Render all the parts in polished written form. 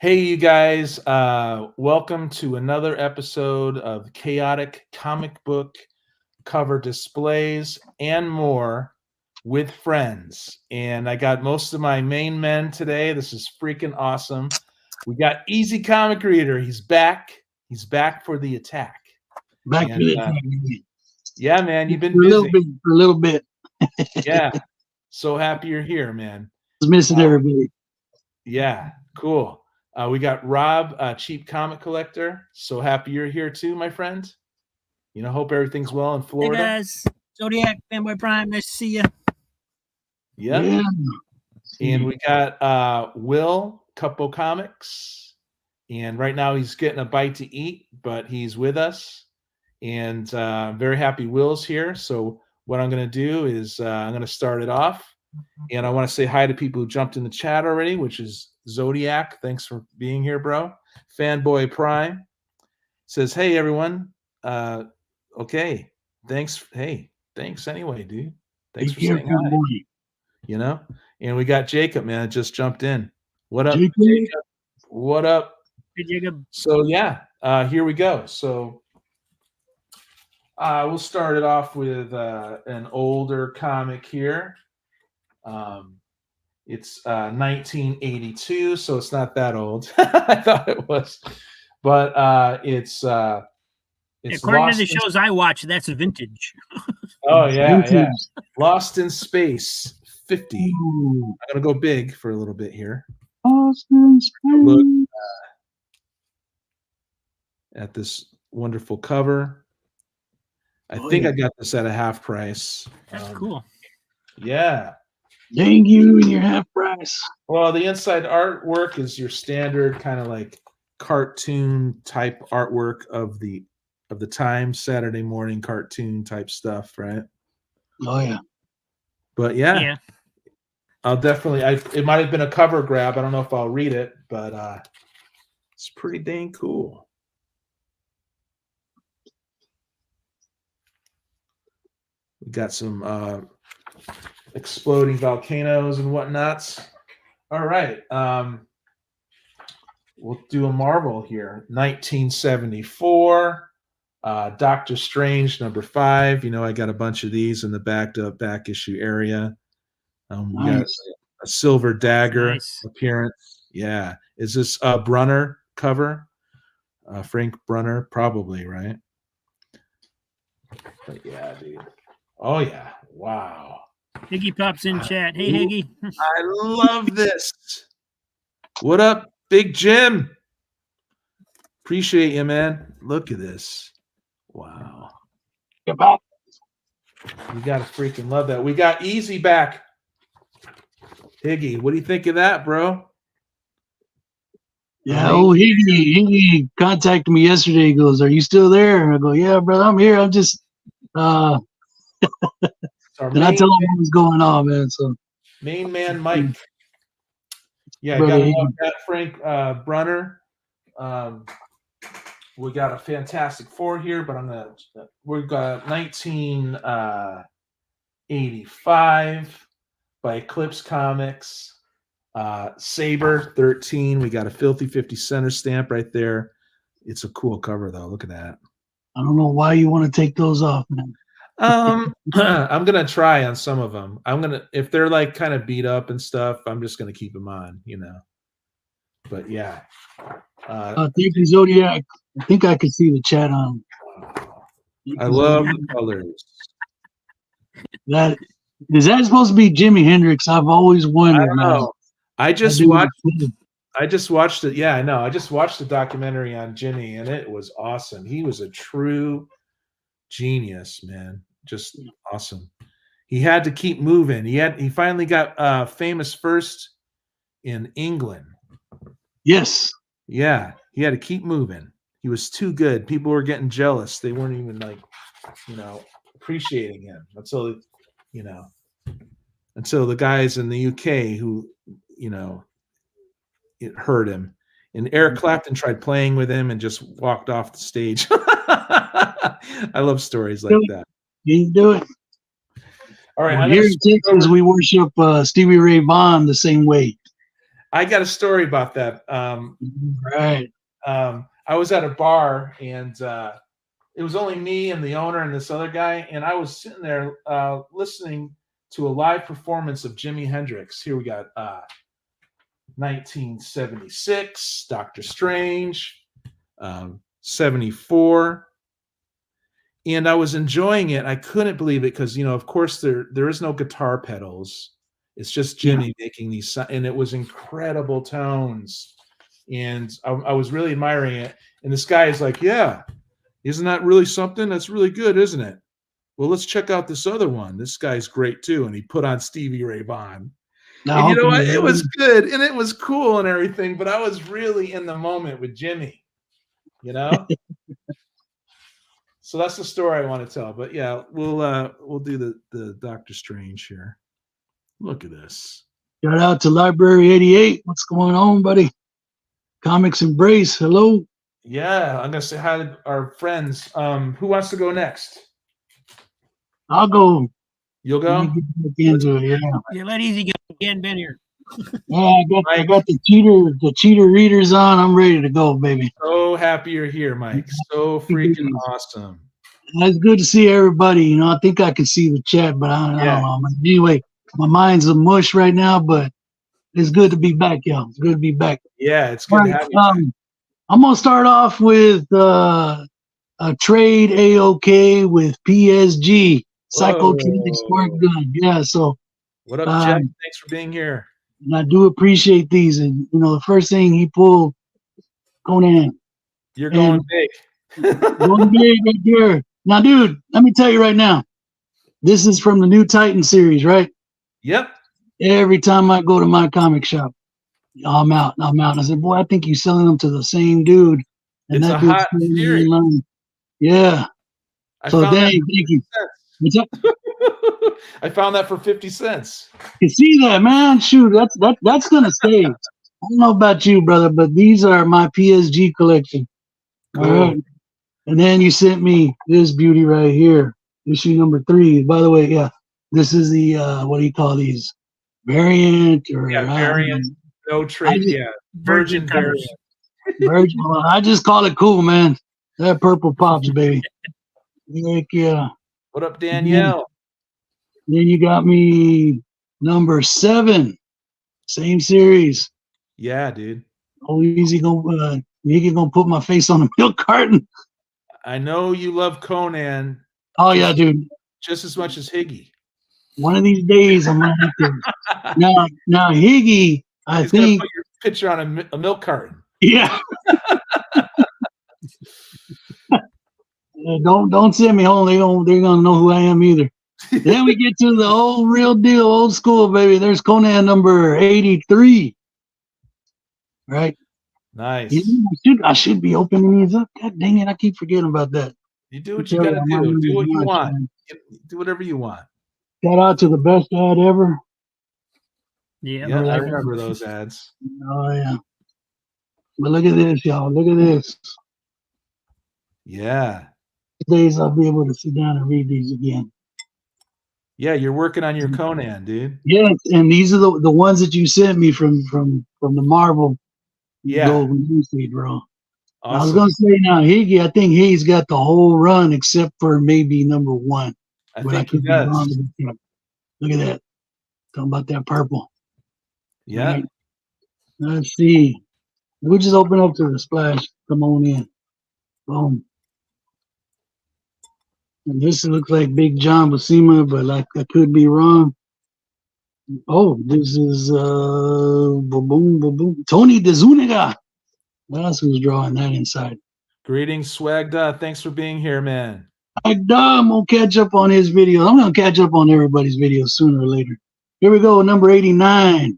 Hey, you guys, welcome to another episode of Chaotic Comic Book Cover Displays and More with Friends. And I got most of my main men today. This is freaking awesome. We got Easy Comic Reader. He's back. He's back for the attack. Back And, to the yeah, man, you've been for busy. a little bit. Yeah, so happy you're here, man. Just missing everybody. Yeah, cool. We got Rob, Cheap Comic Collector. So happy you're here too, my friend. You know, hope everything's well in Florida. Hey guys, Zodiac, Fanboy Prime, nice to see you. Yep. Yeah. And we got Will, Cupo Comics. And right now he's getting a bite to eat, but he's with us. And I'm very happy Will's here. So what I'm going to do is I'm going to start it off. And I want to say hi to people who jumped in the chat already, which is Zodiac. Thanks for being here, bro. Fanboy Prime says, hey, everyone. Okay. Thanks. Hey, thanks anyway, dude. Thanks for saying hi. You know? And we got Jacob, man, that just jumped in. What up, Jacob? What up? Hey, Jacob. So, yeah, here we go. So we'll start it off with an older comic here. It's 1982, so it's not that old. I thought it was, but it's according to the shows I watch, that's vintage. Oh yeah. Lost in Space 50. Ooh. I'm gonna go big for a little bit here. Lost in Space. Look at this wonderful cover. I think I got this at a half price. That's cool. Yeah. Dang you and your half price. Well, the inside artwork is your standard kind of like cartoon type artwork of the time, Saturday morning cartoon type stuff, right? Oh yeah. But yeah. I'll definitely it might have been a cover grab. I don't know if I'll read it, but it's pretty dang cool. We got some exploding volcanoes and whatnots. All right. We'll do a Marvel here. 1974. Doctor Strange, #5. You know, I got a bunch of these in the back issue area. We got a Silver Dagger appearance. Yeah. Is this a Brunner cover? Frank Brunner? Probably, right? But yeah, dude. Oh, yeah. Wow. Higgy pops in chat. Hey, Higgy. I love this. What up, Big Jim? Appreciate you, man. Look at this. Wow. You got to freaking love that. We got Easy back. Higgy, what do you think of that, bro? Yeah, Higgy contacted me yesterday. He goes, "Are you still there?" And I go, "Yeah, brother, I'm here. I'm just Then I tell him what was going on, man. So main man Mike. Yeah, I gotta love that, Frank Brunner. We got a Fantastic Four here, but we've got 1985 by Eclipse Comics. Saber 13. We got a Filthy 50 center stamp right there. It's a cool cover though. Look at that. I don't know why you want to take those off, man. I'm gonna try on some of them. If they're like kind of beat up and stuff, I'm just gonna keep them on, you know. But yeah. Thank you, Zodiac. I think I can see the chat on. I love the colors. That is that supposed to be Jimi Hendrix? I've always wondered. I don't know. I just watched it. Yeah, I know. I just watched the documentary on Jimmy, and it was awesome. He was a true genius, man. Just awesome. He had to keep moving. He finally got famous first in England. Yes. Yeah, he had to keep moving. He was too good. People were getting jealous. They weren't even appreciating him until the guys in the UK who it hurt him. And Eric Clapton tried playing with him and just walked off the stage. I love stories like that. You can do it. All right. Here in Texas, we worship Stevie Ray Vaughan the same way. I got a story about that. Right. I was at a bar, and it was only me and the owner and this other guy, and I was sitting there listening to a live performance of Jimi Hendrix. Here we got 1976, Doctor Strange, 74. And I was enjoying it. I couldn't believe it because, of course, there is no guitar pedals. It's just Jimmy making these, and it was incredible tones. And I was really admiring it. And this guy is like, yeah, isn't that really something? That's really good, isn't it? Well, let's check out this other one. This guy's great too. And he put on Stevie Ray Vaughan. And it was good and it was cool and everything, but I was really in the moment with Jimmy, So that's the story I want to tell. But yeah, we'll do the Doctor Strange here. Look at this. Shout out to Library 88. What's going on, buddy? Comics Embrace. Hello. Yeah, I'm gonna say hi to our friends. Who wants to go next? I'll go. You'll go? Into it, yeah. Yeah, let Easy go again, Ben here. Yeah, I got the cheater readers on. I'm ready to go, baby. So happy you're here, Mike. So freaking awesome. It's good to see everybody. I think I can see the chat, but I don't know. Anyway, my mind's a mush right now, but it's good to be back, y'all. It's good to be back. Yeah, it's good to have you. I'm gonna start off with a trade AOK with PSG. Psychokinetic spark gun. Yeah, so what up, Jeff? Thanks for being here. And I do appreciate these. And the first thing he pulled, Conan. You're going big. Going big right there. Now, dude, let me tell you right now. This is from the new Titan series, right? Yep. Every time I go to my comic shop, I'm out. I said, boy, I think you're selling them to the same dude. And it's that a hot series. Yeah. Thank you. What's up? I found that for 50 cents. You see that, man? Shoot, that's gonna stay. I don't know about you, brother, but these are my PSG collection. Cool. All right. And then you sent me this beauty right here, issue number 3. By the way, yeah, this is the what do you call these? Variant or variant? No trade. Virgin variant. Virgin. Well, I just call it cool, man. That purple pops, baby. Heck yeah. What up, Danielle? Then you got me number 7, same series. Yeah, dude. Oh, easy gonna put my face on a milk carton. I know you love Conan. Oh yeah, dude. Just as much as Higgy. One of these days I'm gonna have to. Now Higgy, He's gonna put your picture on a milk carton. Yeah. Don't send me home. They're gonna know who I am either. Then we get to the real deal, old school, baby. There's Conan number 83. Right? Nice. I should be opening these up. God dang it, I keep forgetting about that. You do what you gotta do. Do what you want. Man. Do whatever you want. Shout out to the best ad ever. Yeah, I remember those ads. Oh yeah. But look at this, y'all. Look at this. Yeah. Days I'll be able to sit down and read these again. Yeah, you're working on your Conan, dude. Yes, and these are the ones that you sent me from the Marvel. Yeah, bro. Awesome. I was gonna say now, I think he's got the whole run except for maybe number 1. I think he does. Look at that. Talking about that purple. Yeah. Right. Let's see. We'll just open up to the splash. Come on in. Boom. And this looks like Big John Buscema, but I could be wrong. Oh, this is Tony DeZuniga. That's who's drawing that inside. Greetings, Swagda. Thanks for being here, man. I'm gonna catch up on his videos. I'm gonna catch up on everybody's videos sooner or later. Here we go, number 89.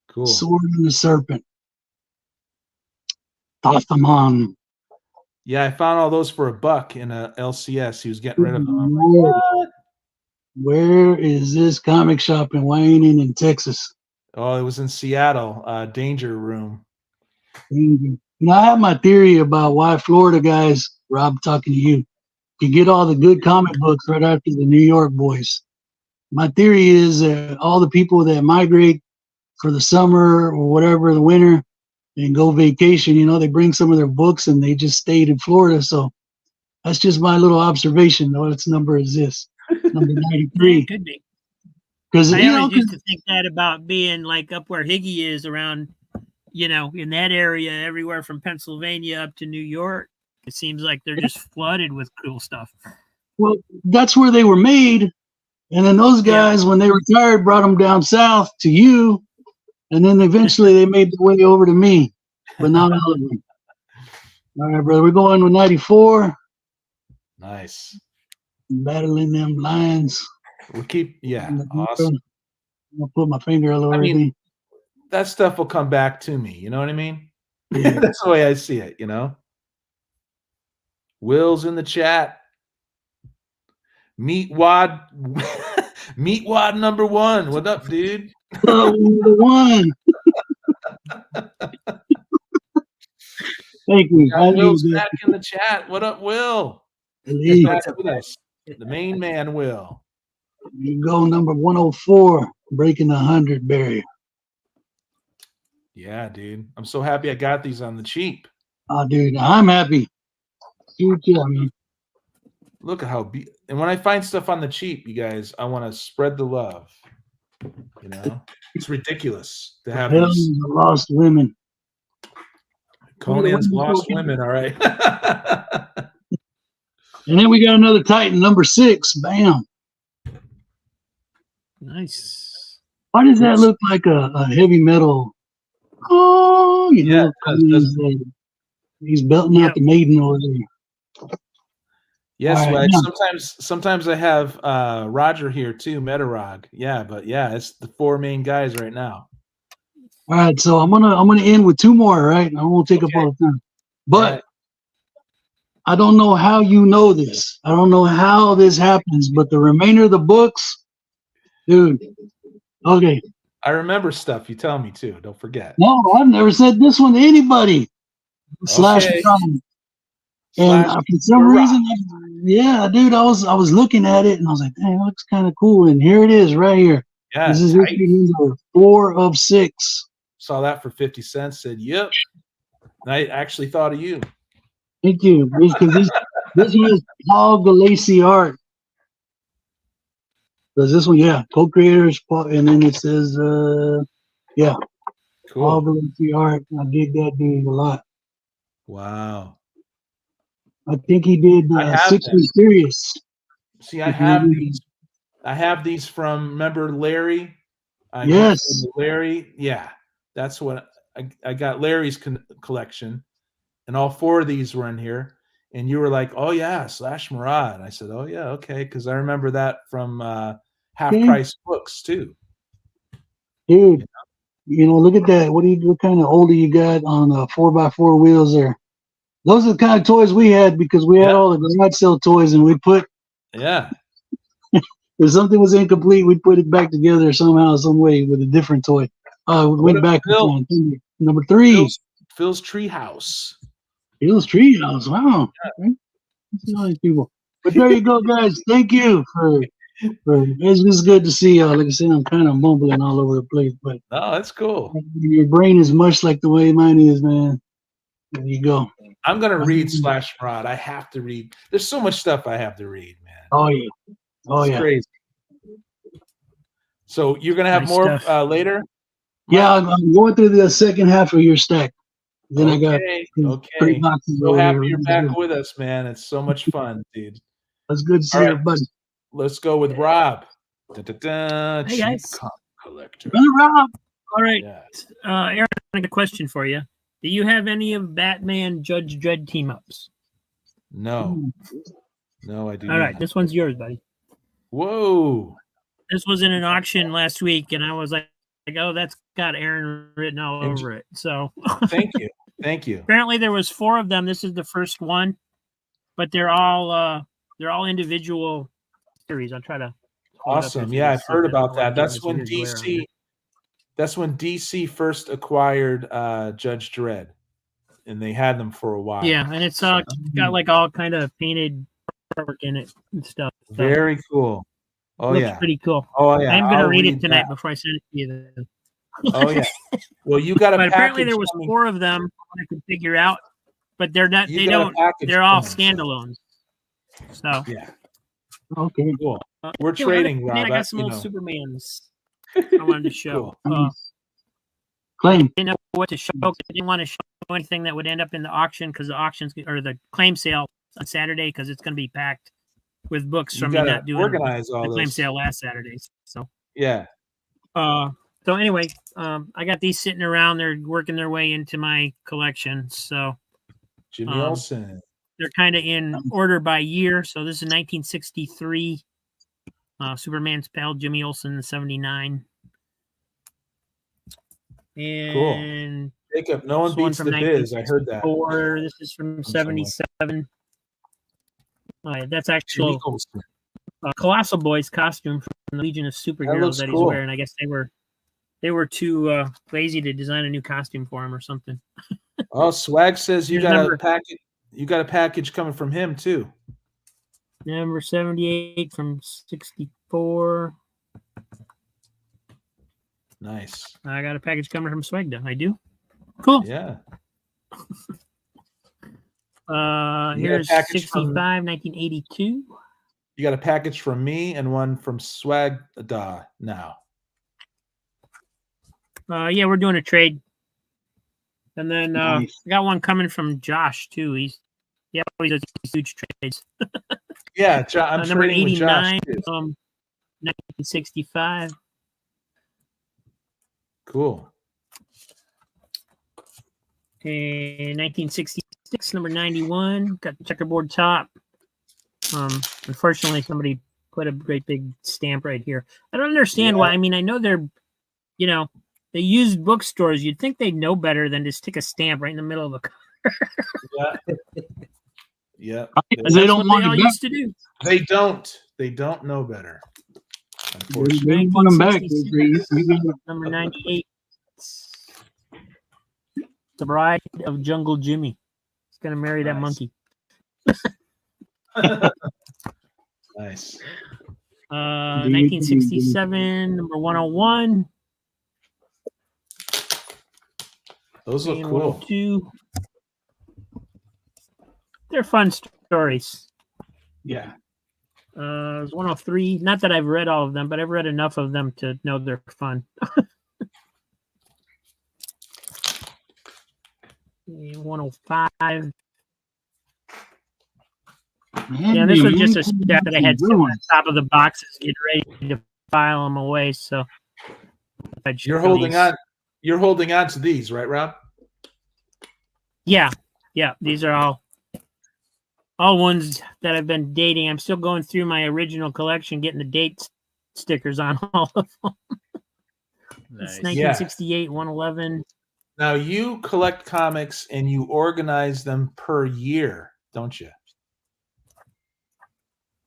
Cool. Sword and the Serpent. Tathaman. Yeah, I found all those for $1 in a LCS. He was getting rid of them. I'm like, what? Where is this comic shop and why ain't it in Texas? Oh, it was in Seattle, Danger Room. I have my theory about why Florida guys, Rob, talking to you, can get all the good comic books right after the New York boys. My theory is all the people that migrate for the summer or whatever, the winter, and go vacation. You know, they bring some of their books and they just stayed in Florida. So that's just my little observation. What number is this? Number 93. Yeah, it could be. Because I always used to think that about being like up where Higgy is around, you know, in that area, everywhere from Pennsylvania up to New York. It seems like they're just flooded with cool stuff. well, that's where they were made. And then those guys, when they retired, brought them down south to you. And then eventually they made their way over to me, but not all of them. All right, brother, we're going with 94. Nice. Battling them lions. We'll keep, awesome. I'll put my finger all over everything. That stuff will come back to me. You know what I mean? That's the way I see it, you know? Will's in the chat. Meatwad number 1. What up, dude? The one. Thank you. Will's back in the chat. What up, Will? Back with us. The main man, Will. You go number 104, breaking the 100 barrier. Yeah, dude. I'm so happy I got these on the cheap. Oh, dude, I'm happy. I mean, look at how and when I find stuff on the cheap, you guys, I want to spread the love. You know, it's ridiculous to have these lost women. Conan's lost women. All right. And then we got another Titan, number 6. Bam. Nice. Why does that look like a heavy metal? Oh, you know, he's belting out the maiden over there. Yes, right, sometimes I have Roger here too, Metarog. Yeah, but yeah, it's the 4 main guys right now. All right, so I'm gonna end with 2 more, right? I won't take up all the time. But I don't know how you know this. I don't know how this happens, but the remainder of the books, dude. Okay. I remember stuff you tell me too. Don't forget. No, I've never said this one to anybody. Slash Prime. And for some reason, dude, I was looking at it and I was like, dang, it looks kind of cool. And here it is right here. Yeah. This is number 4 of 6. Saw that for 50 cents. Said, yep. I actually thought of you. Thank you. Because this one is Paul Galassi art. Does this one, co-creators, and then it says, cool. Paul Galassi art. I dig that dude a lot. Wow. I think he did 6 Mysterious. See, I have these. I have these from, remember Larry? Yes. Larry, yeah. That's what I got. Larry's collection, and all 4 of these were in here. And you were like, "Oh yeah, Slash Murad." And I said, "Oh yeah, okay," because I remember that from Half Price Books too. Dude, you know, look at that. What kind of oldie you got on 4x4 wheels there? Those are the kind of toys we had because we had all the garage sale toys, and we put if something was incomplete, we'd put it back together somehow, some way with a different toy. We went back to number 3. Phil's Treehouse. Phil's Treehouse. Wow. All these people. But there you go, guys. Thank you for it's good to see y'all. Like I said, I'm kind of mumbling all over the place, but that's cool. Your brain is much like the way mine is, man. There you go. I'm gonna read Slash Murad. I have to read. There's so much stuff I have to read, man. Oh yeah. It's crazy. So you're gonna have more later? Yeah, I'm going through the second half of your stack. Then I got 3 boxes. So happy you're back with us, man. It's so much fun, dude. That's good to see everybody. Let's go with Rob. Hey guys. Collector. Brother Rob. All right. Aaron, I got a question for you. Do you have any of Batman Judge Dredd team ups? No. No, I do not. All right, this one's yours, buddy. Whoa. This was in an auction last week, and I was like, oh, that's got Aaron written all over it. So thank you. Thank you. Apparently there was 4 of them. This is the first one, but they're all individual series. I'll try to. Awesome. Yeah, I've heard about that. That's when DC first acquired Judge Dredd, and they had them for a while. Yeah, and it's got like all kind of painted artwork in it and stuff. So very cool. Oh looks pretty cool. Oh yeah. I'm gonna read it tonight before I send it to you. Oh yeah. Well, you got a But package. apparently there was coming. 4 of them I could figure out, but they're not. You They got a don't. package They're all coming, so- standalones. So Yeah. Okay. Cool. We're anyway, trading, I Rob. got some you old know. Supermans I wanted to show. Cool. Claim. Didn't know what to show. I didn't want to show anything that would end up in the auction because the auctions or the claim sale on Saturday because it's going to be packed with books You from me gotta not doing organize all the claim this. sale last Saturday. So Yeah. so anyway, I got these sitting around. They're working their way into my collection. So Jimmy Olsen. they're kind of in order by year. So this is 1963. Superman's pal Jimmy Olsen, 79. And Cool. Jacob, no one beats the biz. I heard that. This is from 77. That's actual Colossal Boy's costume from the Legion of Superheroes that he's wearing. I guess they were too lazy to design a new costume for him or something. Oh, Swag says you got a package. You got a package coming from him too. Number 78 from 64. Nice. I got a package coming from Swagda. I do. Cool. Yeah. Here's 65, 1982. You got a package from me and one from Swagda now. Yeah, we're doing a trade. And then Nice. I got one coming from Josh too. He always does these huge trades. Yeah, I'm number trading with Josh 89 too. 1965. Cool. And 1966, number 91, got the checkerboard top. Unfortunately, somebody put a great big stamp right here. I don't understand why. I mean, I know they're, they use bookstores. You'd think they'd know better than to stick a stamp right in the middle of the cover. Yeah. They don't want all to used to do. They don't. They don't know better. They want them back. Number 98. The Bride of Jungle Jimmy. He's gonna marry that monkey. Nice. 1967, number 101. Those look cool. 102. They're fun stories. Yeah. There's 103. Not that I've read all of them, but I've read enough of them to know they're fun. 105. Yeah, this was just a step that I had on top of the boxes, getting ready to file them away. So you're holding on. You're holding on to these, right, Rob? Yeah. These are all ones that I've been dating. I'm still going through my original collection, getting the date stickers on all of them. Nice. It's 1968, 111. Now you collect comics and you organize them per year, don't you?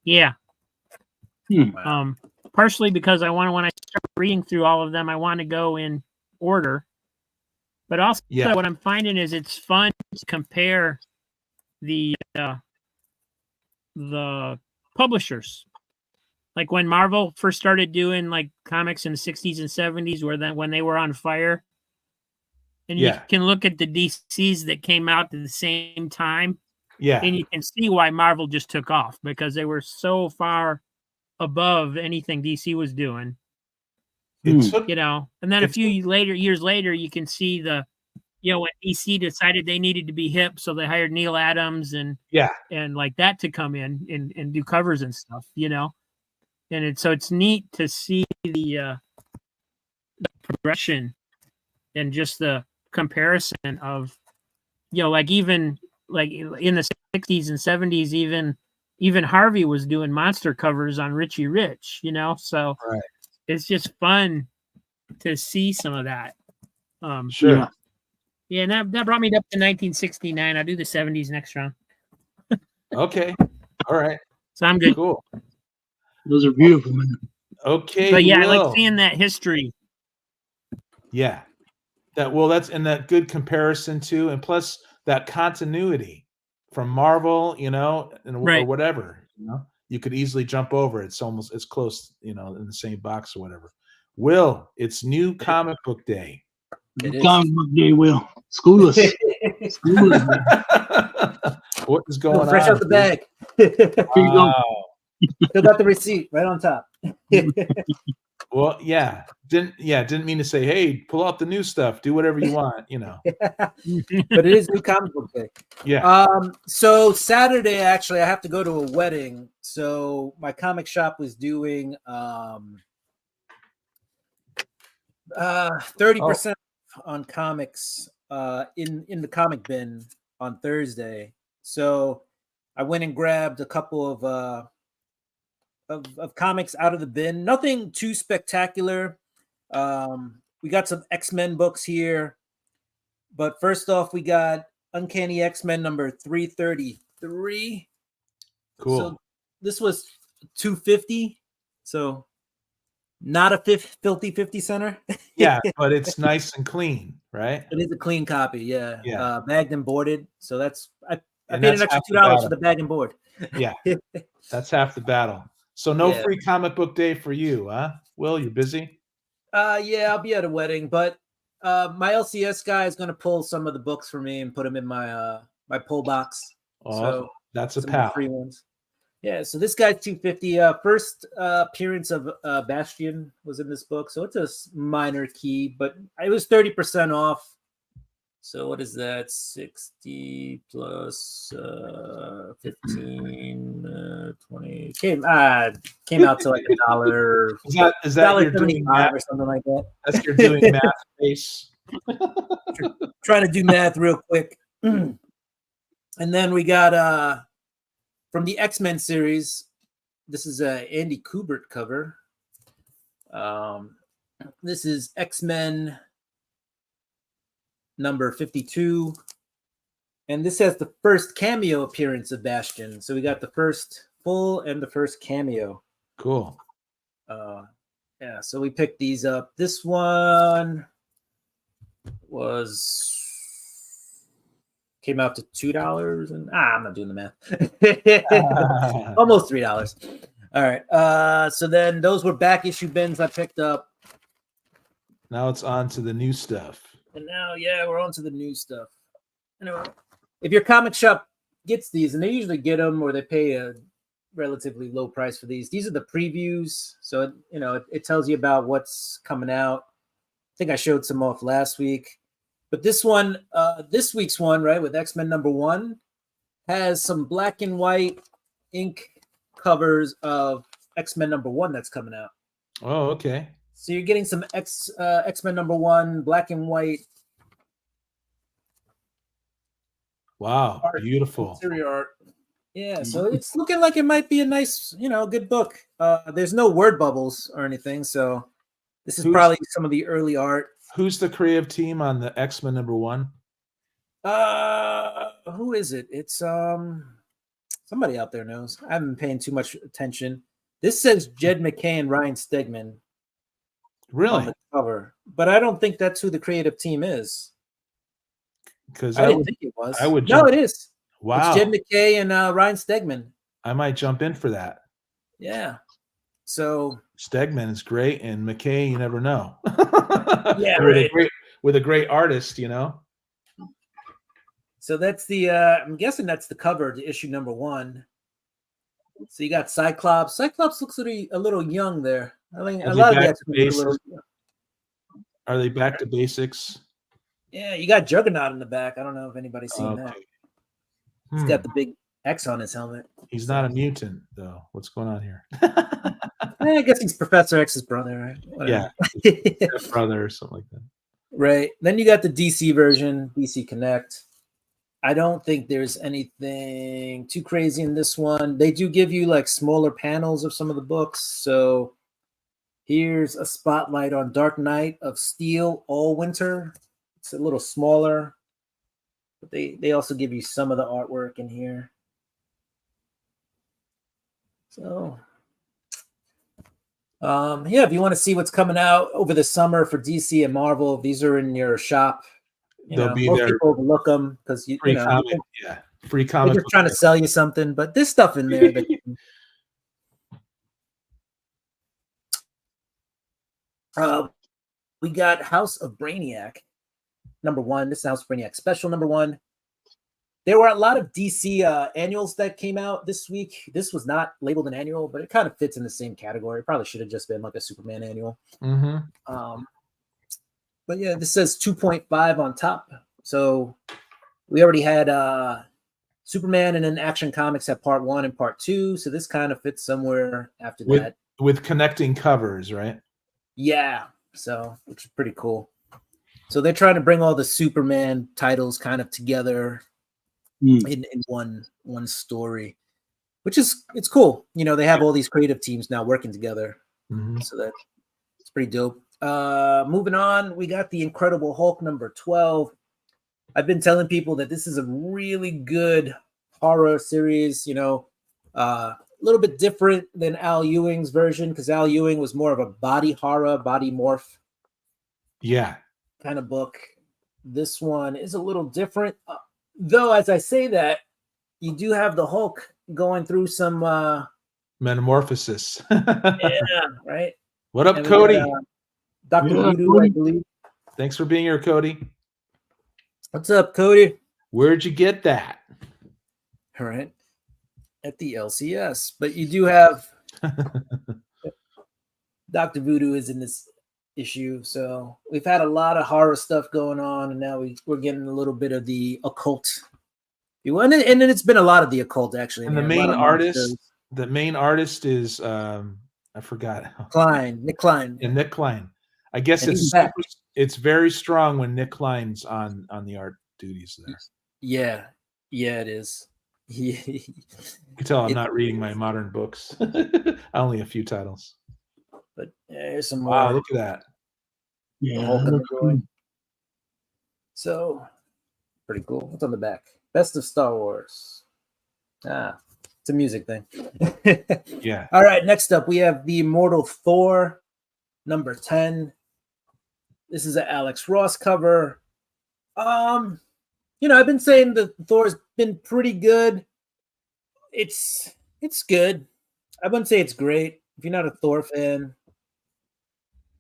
Yeah. Partially because I want to, when I start reading through all of them, I want to go in order. But also what I'm finding is it's fun to compare the publishers. Like when Marvel first started doing like comics in the 60s and 70s, when they were on fire. And you can look at the DCs that came out at the same time. Yeah. And you can see why Marvel just took off because they were so far above anything DC was doing. And then a few years later, you can see when DC decided they needed to be hip, so they hired Neil Adams and like that to come in and do covers and stuff, And so it's neat to see the progression and just the comparison of, like even like in the 60s and 70s, even Harvey was doing monster covers on Richie Rich, so it's just fun to see some of that. Sure. Yeah, and that brought me up to 1969. I'll do the 70s next round. Okay. All right. So I'm good. Cool. Those are beautiful, man. Okay. But yeah, I like seeing that history. Yeah. That's in that good comparison too, and plus that continuity from Marvel, or whatever, you could easily jump over. It's close, in the same box or whatever. Will, it's new comic book day. Comic book day, Will. School us. School us, man. What is going on? Fresh out the bag. Wow. Still got the receipt right on top. Well, didn't mean to say, hey, pull out the new stuff, do whatever you want, But it is new comic book day. Yeah. So Saturday, actually, I have to go to a wedding. So my comic shop was doing 30% on comics in the comic bin on Thursday. So I went and grabbed a couple of comics out of the bin. Nothing too spectacular. We got some XMen books here. But first off, we got Uncanny X-Men number 333. Cool. So this was $250. So not a filthy 50 center. Yeah, but it's nice and clean, right? It is a clean copy, yeah. Yeah. Bagged and boarded. So I paid an that's extra half the $2 for battle. the bag and board. Yeah, that's half the battle. So no Yeah. free comic book day for you, huh? Will, you're busy? Yeah, I'll be at a wedding, but my LCS guy is going to pull some of the books for me and put them in my my pull box. Oh, So that's a some of the pal. free ones. Yeah, so this guy's $250. First appearance of Bastion was in this book, so it's a minor key, but it was 30% off. So what is that? 60 plus 15, 20. Came out to like $1. Is that you're doing math or something like that? That's you're doing math face. Trying to do math real quick. And then we got from the X-Men series. This is a Andy Kubert cover. This is X-Men number 52. And this has the first cameo appearance of Bastion. So we got the first full and the first cameo. Cool. Yeah, so we picked these up. This one came out to $2 and I'm not doing the math. Almost $3. All right. So then those were back issue bins I picked up. Now it's on to the new stuff. And now, we're on to the new stuff. Anyway, if your comic shop gets these, and they usually get them or they pay a relatively low price for these are the previews. So, it tells you about what's coming out. I think I showed some off last week. But this one, this week's one, right, with X-Men number 1, has some black and white ink covers of X-Men number 1 that's coming out. Oh, okay. So you're getting some X-Men number 1, black and white. Wow, art, beautiful. Interior art. Yeah, so it's looking like it might be a nice, good book. There's no word bubbles or anything, so this is probably some of the early art. Who's the creative team on the X-Men number 1? Who is it? It's somebody out there knows. I haven't been paying too much attention. This says Jed McKay and Ryan Stegman. Really? On the cover, but I don't think that's who the creative team is. Because I didn't think it was. I would. No, it is. Wow. It's Jed McKay and Ryan Stegman. I might jump in for that. Yeah. So Stegman is great, and McKay, you never know. Yeah, right. With a great artist, So that's the. I'm guessing that's the cover to issue number 1. So you got Cyclops. Cyclops looks a little young there. I think a lot of the X-Men are a little. Are they back to basics? Yeah, you got Juggernaut in the back. I don't know if anybody's seen that. He's got the big X on his helmet. He's not a mutant, though. What's going on here? I guess he's Professor X's brother, right? Whatever. Yeah, brother or something like that. Right. Then you got the DC version, DC Connect. I don't think there's anything too crazy in this one. They do give you like smaller panels of some of the books. So here's a spotlight on Dark Knight of Steel All Winter. It's a little smaller, but they also give you some of the artwork in here. So, if you want to see what's coming out over the summer for DC and Marvel, these are in your shop. They'll be most there. people overlook them because free comic. Yeah, free comic. They're just trying to sell you something, but there's stuff in there that. We got House of Brainiac #1. This is House of Brainiac special #1. There were a lot of DC annuals that came out this week. This was not labeled an annual, but it kind of fits in the same category. It probably should have just been like a Superman annual. But yeah, this says 2.5 on top. So we already had Superman and then Action Comics had part 1 and part 2. So this kind of fits somewhere after that. With connecting covers, right? Yeah. So, which is pretty cool. So they're trying to bring all the Superman titles kind of together in one story, which is, it's cool. You know, they have all these creative teams now working together. So that's pretty dope. Moving on, we got the Incredible Hulk #12. I've been telling people that this is a really good horror series, you know, a little bit different than Al Ewing's version, because Al Ewing was more of a body horror, body morph kind of book. This one is a little different, though. As I say that, you do have the Hulk going through some metamorphosis. Yeah, right. What up, Cody? Dr. Voodoo, I believe. Thanks for being here, Cody. What's up, Cody? Where'd you get that? All right. At the LCS. But you do have Dr. Voodoo is in this issue. So we've had a lot of horror stuff going on, and now we're getting a little bit of the occult. And then it's been a lot of the occult, actually. And the main artist is I forgot. Nick Klein. And Nick Klein. I guess it's very strong when Nick Klein's on the art duties there. Yeah, it is. You can tell I'm not reading my modern books. Only a few titles. But there's some more. Wow, look at that. Yeah. So pretty cool. What's on the back? Best of Star Wars. It's a music thing. Yeah. All right, next up we have the Immortal Thor #10. This is an Alex Ross cover. You know, I've been saying that Thor's been pretty good. It's good. I wouldn't say it's great. If you're not a Thor fan,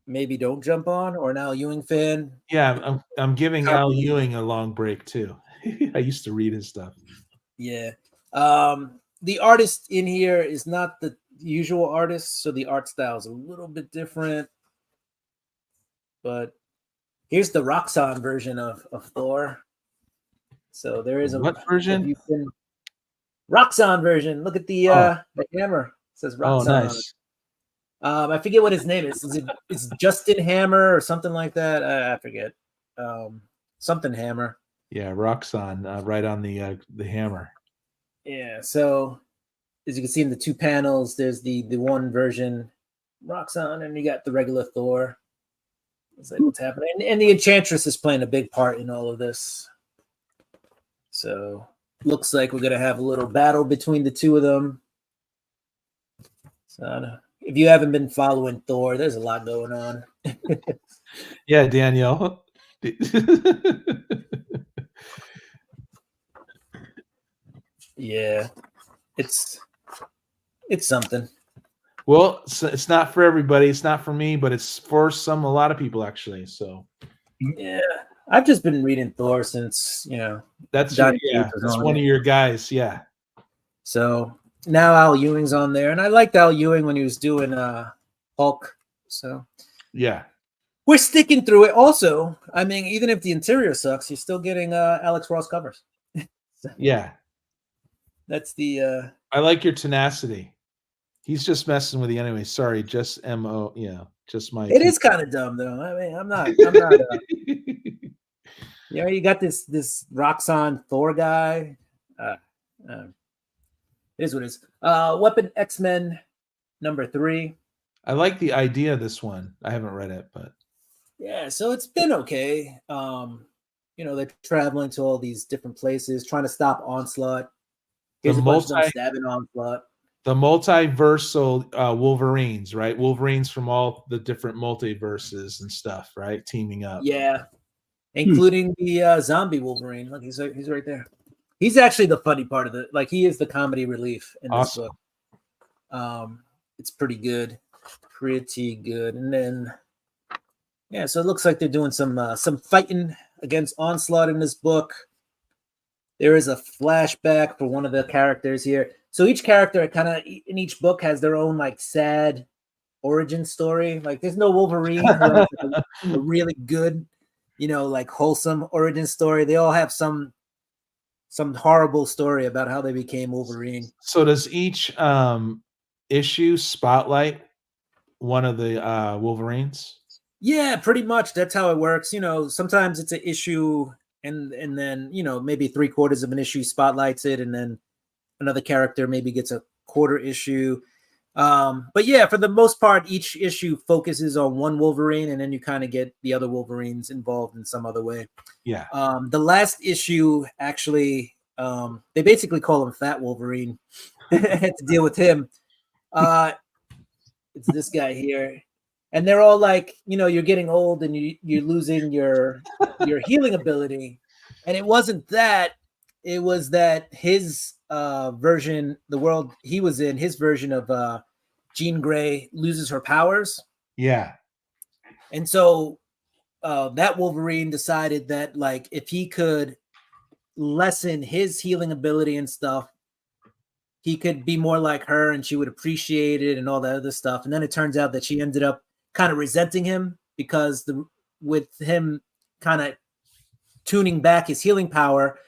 maybe don't jump on, or an Al Ewing fan. Yeah, I'm giving Al Ewing a long break too. I used to read his stuff. Yeah. The artist in here is not the usual artist, so the art style is a little bit different. But here's the Roxxon version of Thor. So there is a what version? Roxxon version. Look at the hammer. It says Roxxon. Oh, nice. I forget what his name is. It's Justin Hammer or something like that. I forget. Something Hammer. Yeah, Roxxon, right on the hammer. Yeah. So as you can see in the two panels, there's the one version Roxxon, and you got the regular Thor. It's like what's happening, and the Enchantress is playing a big part in all of this. So looks like we're gonna have a little battle between the two of them. So if you haven't been following Thor, there's a lot going on. Yeah, Danielle. Yeah, it's something. Well, it's not for everybody. It's not for me, but it's for a lot of people actually. So yeah, I've just been reading Thor since that's one of your guys. Yeah. So now Al Ewing's on there, and I liked Al Ewing when he was doing Hulk. So yeah, we're sticking through it. Also, I mean, even if the interior sucks, you're still getting Alex Ross covers. So, yeah, that's the. I like your tenacity. He's just messing with you anyway. Sorry, just MO. Yeah, just my. It is kind of dumb though. I mean, I'm not. You got this Roxxon Thor guy. It is what it is. Weapon XMen #3. I like the idea of this one. I haven't read it, but yeah, so it's been okay. They're traveling to all these different places, trying to stop Onslaught. Here's a bunch of them stabbing Onslaught. The multiversal Wolverines, right? Wolverines from all the different multiverses and stuff, right? Teaming up. Yeah, including the zombie Wolverine. Look, he's right there. He's actually the funny part of it. Like, he is the comedy relief in this book. It's pretty good. And then Yeah, so it looks like they're doing some fighting against Onslaught in this book. There is a flashback for one of the characters here. So each character kind of in each book has their own like sad origin story. Like there's no Wolverine who has like a really good, like wholesome origin story. They all have some horrible story about how they became Wolverine. So does each issue spotlight one of the Wolverines? Yeah, pretty much. That's how it works. Sometimes it's an issue and then, maybe 3/4 of an issue spotlights it, and then another character maybe gets a quarter issue. But yeah, for the most part, each issue focuses on one Wolverine, and then you kind of get the other Wolverines involved in some other way. Yeah. The last issue, actually, they basically call him Fat Wolverine. I had to deal with him. It's this guy here. And they're all like, you're getting old and you're losing your healing ability. And it wasn't that. It was that his version, the world he was in, his version of Jean Grey loses her powers. Yeah. And so that Wolverine decided that, like, if he could lessen his healing ability and stuff, he could be more like her and she would appreciate it and all that other stuff. And then it turns out that she ended up kind of resenting him because with him kind of tuning back his healing power,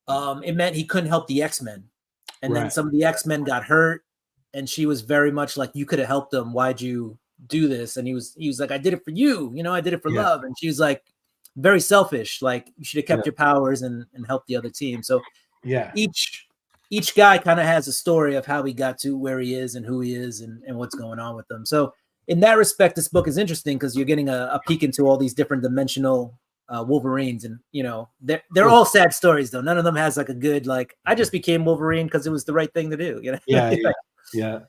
it meant he couldn't help the XMen. And then some of the XMen got hurt, and she was very much like, you could have helped them. Why'd you do this? And he was like, I did it for you. I did it for love. And she was like, very selfish. Like, you should have kept your powers and helped the other team. So each guy kind of has a story of how he got to where he is and who he is and what's going on with them. So in that respect, this book is interesting because you're getting a peek into all these different dimensional Wolverines, and they're all sad stories though. None of them has like a good, like, I just became Wolverine because it was the right thing to do. Yeah.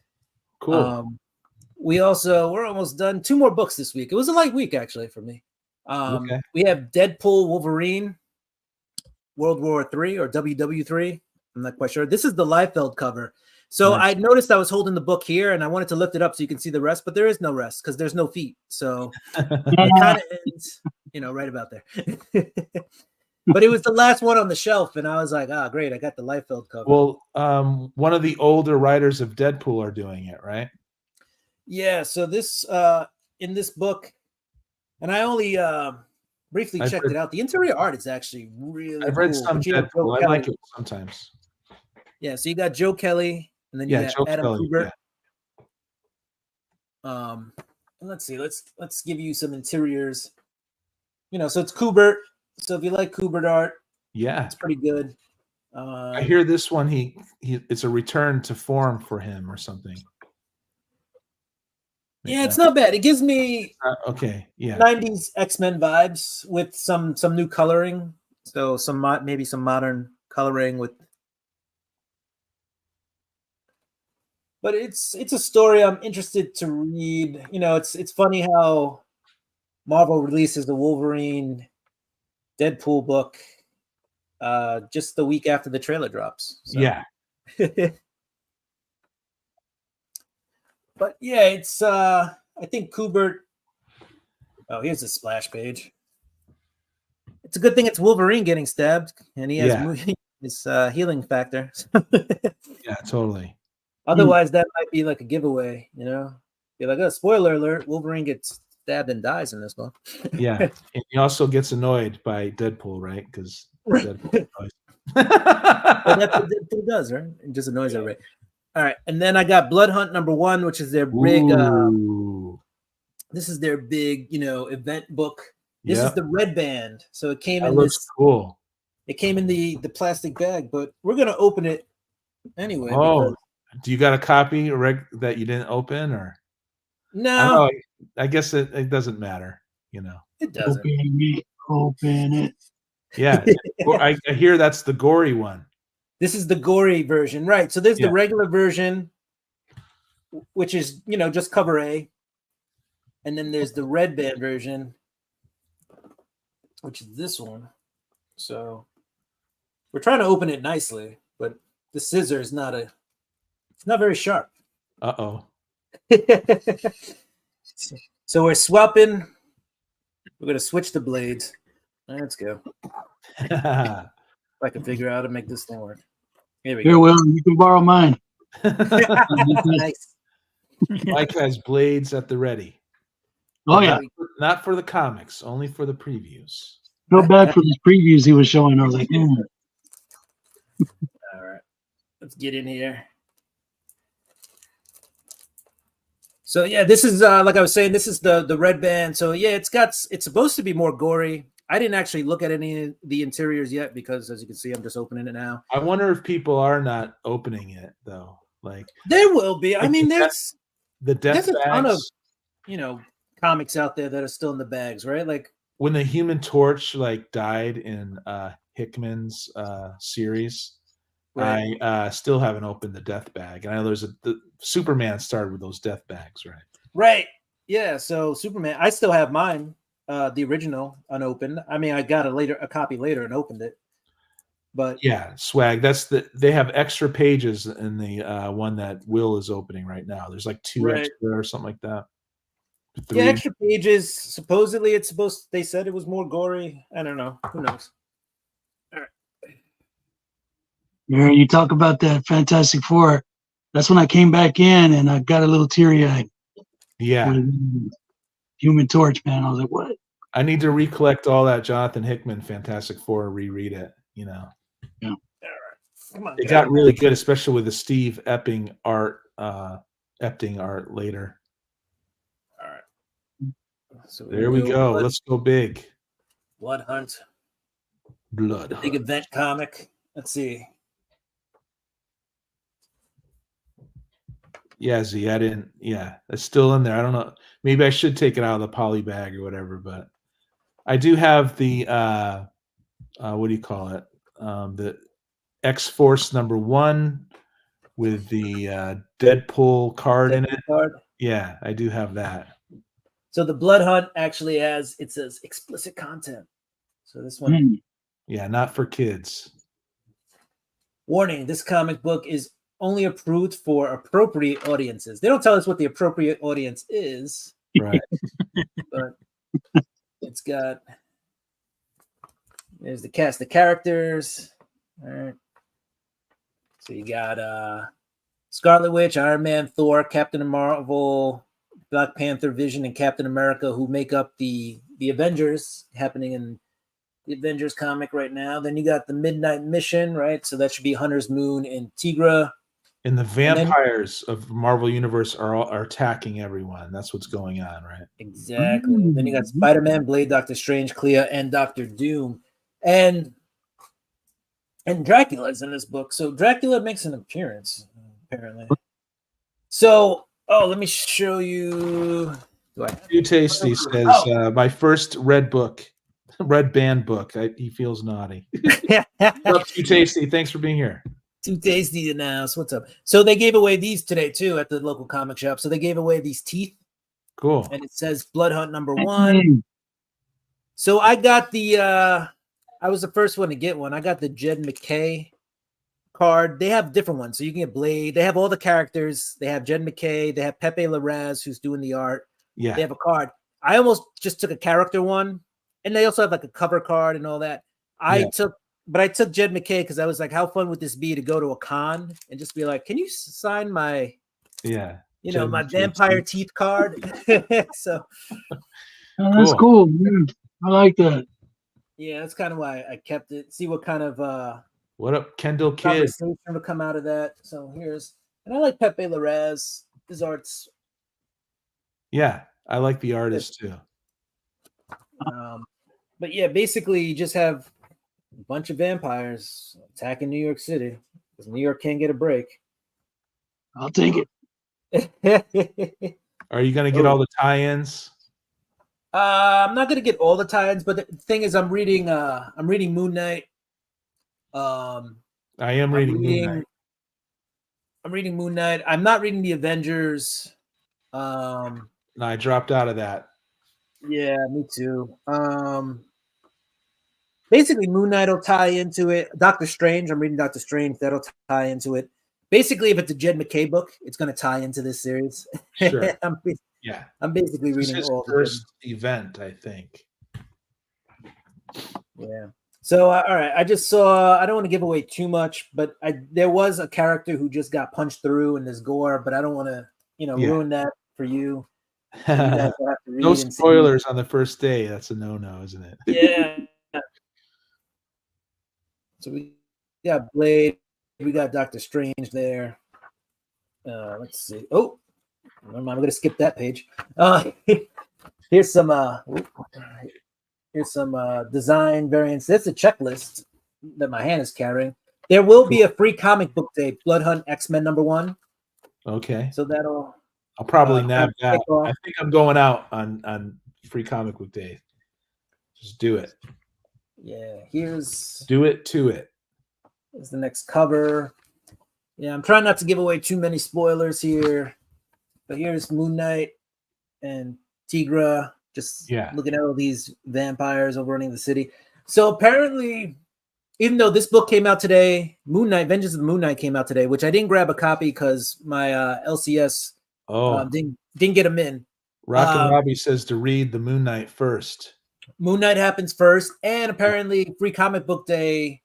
Cool. We're almost done. 2 more books this week. It was a light week actually for me. We have Deadpool Wolverine World War III or WW3. I'm not quite sure. This is the Liefeld cover. So nice. I noticed I was holding the book here and I wanted to lift it up so you can see the rest, but there is no rest because there's no feet. So it kind of ends, right about there. But it was the last one on the shelf, and I was like, great, I got the Liefeld cover. Well, one of the older writers of Deadpool are doing it, right? Yeah, so this in this book, and I only briefly checked it out. The interior art is actually really I've read cool. some Deadpool. I like it sometimes. Yeah, so you got Joe Kelly, and then you got Adam Kubert. Yeah. And let's see, let's give you some interiors. So it's Kubert. So if you like Kubert art, it's pretty good. I hear this one. He it's a return to form for him or something. Yeah, it's not bad. It gives me 90s XMen vibes with some new coloring. So maybe some modern coloring with. But it's a story I'm interested to read. It's funny how Marvel releases the Wolverine Deadpool book just the week after the trailer drops. So. Yeah. But yeah, it's I think Kubert. Oh, here's the splash page. It's a good thing it's Wolverine getting stabbed, and he has his healing factor. Yeah, totally. Otherwise, that might be like a giveaway, Be like, spoiler alert, Wolverine gets stabbed and dies in this book. Yeah, and he also gets annoyed by Deadpool, right? Because Deadpool well, that's what Deadpool does, right? It just annoys everybody. All right, and then I got Blood Hunt #1, which is their big. This is their big, event book. This is the red band, so it came in this. Cool. It came in the plastic bag, but we're gonna open it anyway. Oh, do you got a copy that you didn't open, or? No, I guess it doesn't matter. It doesn't. Open it. Yeah, I hear that's the gory one. This is the gory version, right? So there's the regular version, which is just cover A, and then there's the red band version, which is this one. So we're trying to open it nicely, but the scissor is it's not very sharp. Uh-oh. So we're swapping We're gonna switch the blades. Let's go. If I can figure out how to make this thing work. Here we Here, go. Will, you can borrow mine. Nice. Mike has blades at the ready. Oh yeah. Not for the comics, only for the previews. Feel bad for these previews he was showing. I was like, All right, let's get in here. So yeah, this is like I was saying, this is the red band. So yeah, it's supposed to be more gory. I didn't actually look at any of the interiors yet because, as you can see, I'm just opening it now. I wonder if people are not opening it though. Like there will be. I mean, there's the death a ton of bags. Comics out there that are still in the bags, right? Like when the Human Torch died in Hickman's series, right. I still haven't opened the death bag. And I know the Superman started with those death bags, right? Right. Yeah. So Superman, I still have mine, the original, unopened. I mean, I got a copy later and opened it. But yeah, swag. They have extra pages in the one that Will is opening right now. There's like 2 extra or something like that. 3. Yeah, extra pages. Supposedly they said it was more gory. I don't know. Who knows? All right. yeah, you talk about that Fantastic Four. That's when I came back in and I got a little teary-eyed. Yeah. Human Torch, man. I was like, what? I need to recollect all that Jonathan Hickman Fantastic Four, reread it, Yeah. All right. Come on. It got really good, especially with the Steve Epting art later. All right. So there we go. Let's go big. Blood Hunt. Blood Hunt. Big event comic. Let's see. Yeah, Z, I didn't. Yeah, it's still in there. I don't know. Maybe I should take it out of the poly bag or whatever, but I do have the what do you call it? The X-Force #1 with the Deadpool card in it. Yeah, I do have that. So the Blood Hunt actually says explicit content. So this one. Yeah, not for kids. Warning, this comic book is only approved for appropriate audiences. They don't tell us what the appropriate audience is. Right. But it's got, there's the cast of characters. All right. So you got Scarlet Witch, Iron Man, Thor, Captain Marvel, Black Panther, Vision, and Captain America, who make up the Avengers, happening in the Avengers comic right now. Then you got the Midnight Mission, right? So that should be Hunter's Moon and Tigra. And the vampires of Marvel Universe are attacking everyone. That's what's going on, right? Exactly. Then you got Spider-Man, Blade, Doctor Strange, Clea, and Doctor Doom. And Dracula's in this book. So Dracula makes an appearance, apparently. So, let me show you. Too Tasty says, my first red band book. He feels naughty. Too Tasty, thanks for being here. Too Tasty to announce. What's up? So they gave away these today too at the local comic shop. So they gave away these teeth. Cool. And it says Blood Hunt #1. So I got I was the first one to get one. I got the Jed McKay card. They have different ones. So you can get Blade. They have all the characters. They have Jed McKay. They have Pepe Larraz, who's doing the art. Yeah. They have a card. I almost just took a character one. And they also have like a cover card and all that. I took Jed McKay because I was like, how fun would this be to go to a con and just be like, can you sign my my vampire teeth card? So that's cool. Man. I like that. Yeah, that's kind of why I kept it. See what kind of what up, Kendall Kid? Conversation will come out of that. So and I like Pepe Larraz. His art's. Yeah, I like the artist too. But yeah, basically you just have a bunch of vampires attacking New York City because New York can't get a break. I'll take it. Are you going to get all the tie-ins? I'm not going to get all the tie-ins, but the thing is, I'm reading Moon Knight. I am reading Moon Knight. I'm reading Moon Knight. I'm not reading the Avengers. No, I dropped out of that. Yeah, me too. Basically, Moon Knight will tie into it. Doctor Strange, I'm reading Doctor Strange. That'll tie into it. Basically, if it's a Jed McKay book, it's going to tie into this series. Sure. I'm basically reading his all first event, I think. Yeah. So all right, I just saw. I don't want to give away too much, but there was a character who just got punched through in this gore, but I don't want to, ruin that for you. So you guys will have to read No and see. spoilers on the first day. That's a no-no, isn't it? Yeah. So we got Blade. We got Doctor Strange there. Let's see. Oh, never mind. I'm going to skip that page. Here's some design variants. That's a checklist that my hand is carrying. There will be a free comic book day, Blood Hunt XMen #1. Okay. So that'll. I'll probably nab that. I think I'm going out on free comic book day. Just do it. Yeah. Do it to it. Here's the next cover. Yeah, I'm trying not to give away too many spoilers here, but here's Moon Knight and Tigra just looking at all these vampires overrunning the city. So apparently, even though this book came out today, Moon Knight, Vengeance of the Moon Knight came out today, which I didn't grab a copy because my LCS didn't get them in. Rock and Robbie says to read the Moon Knight first. Moon Knight happens first, and apparently free comic book day,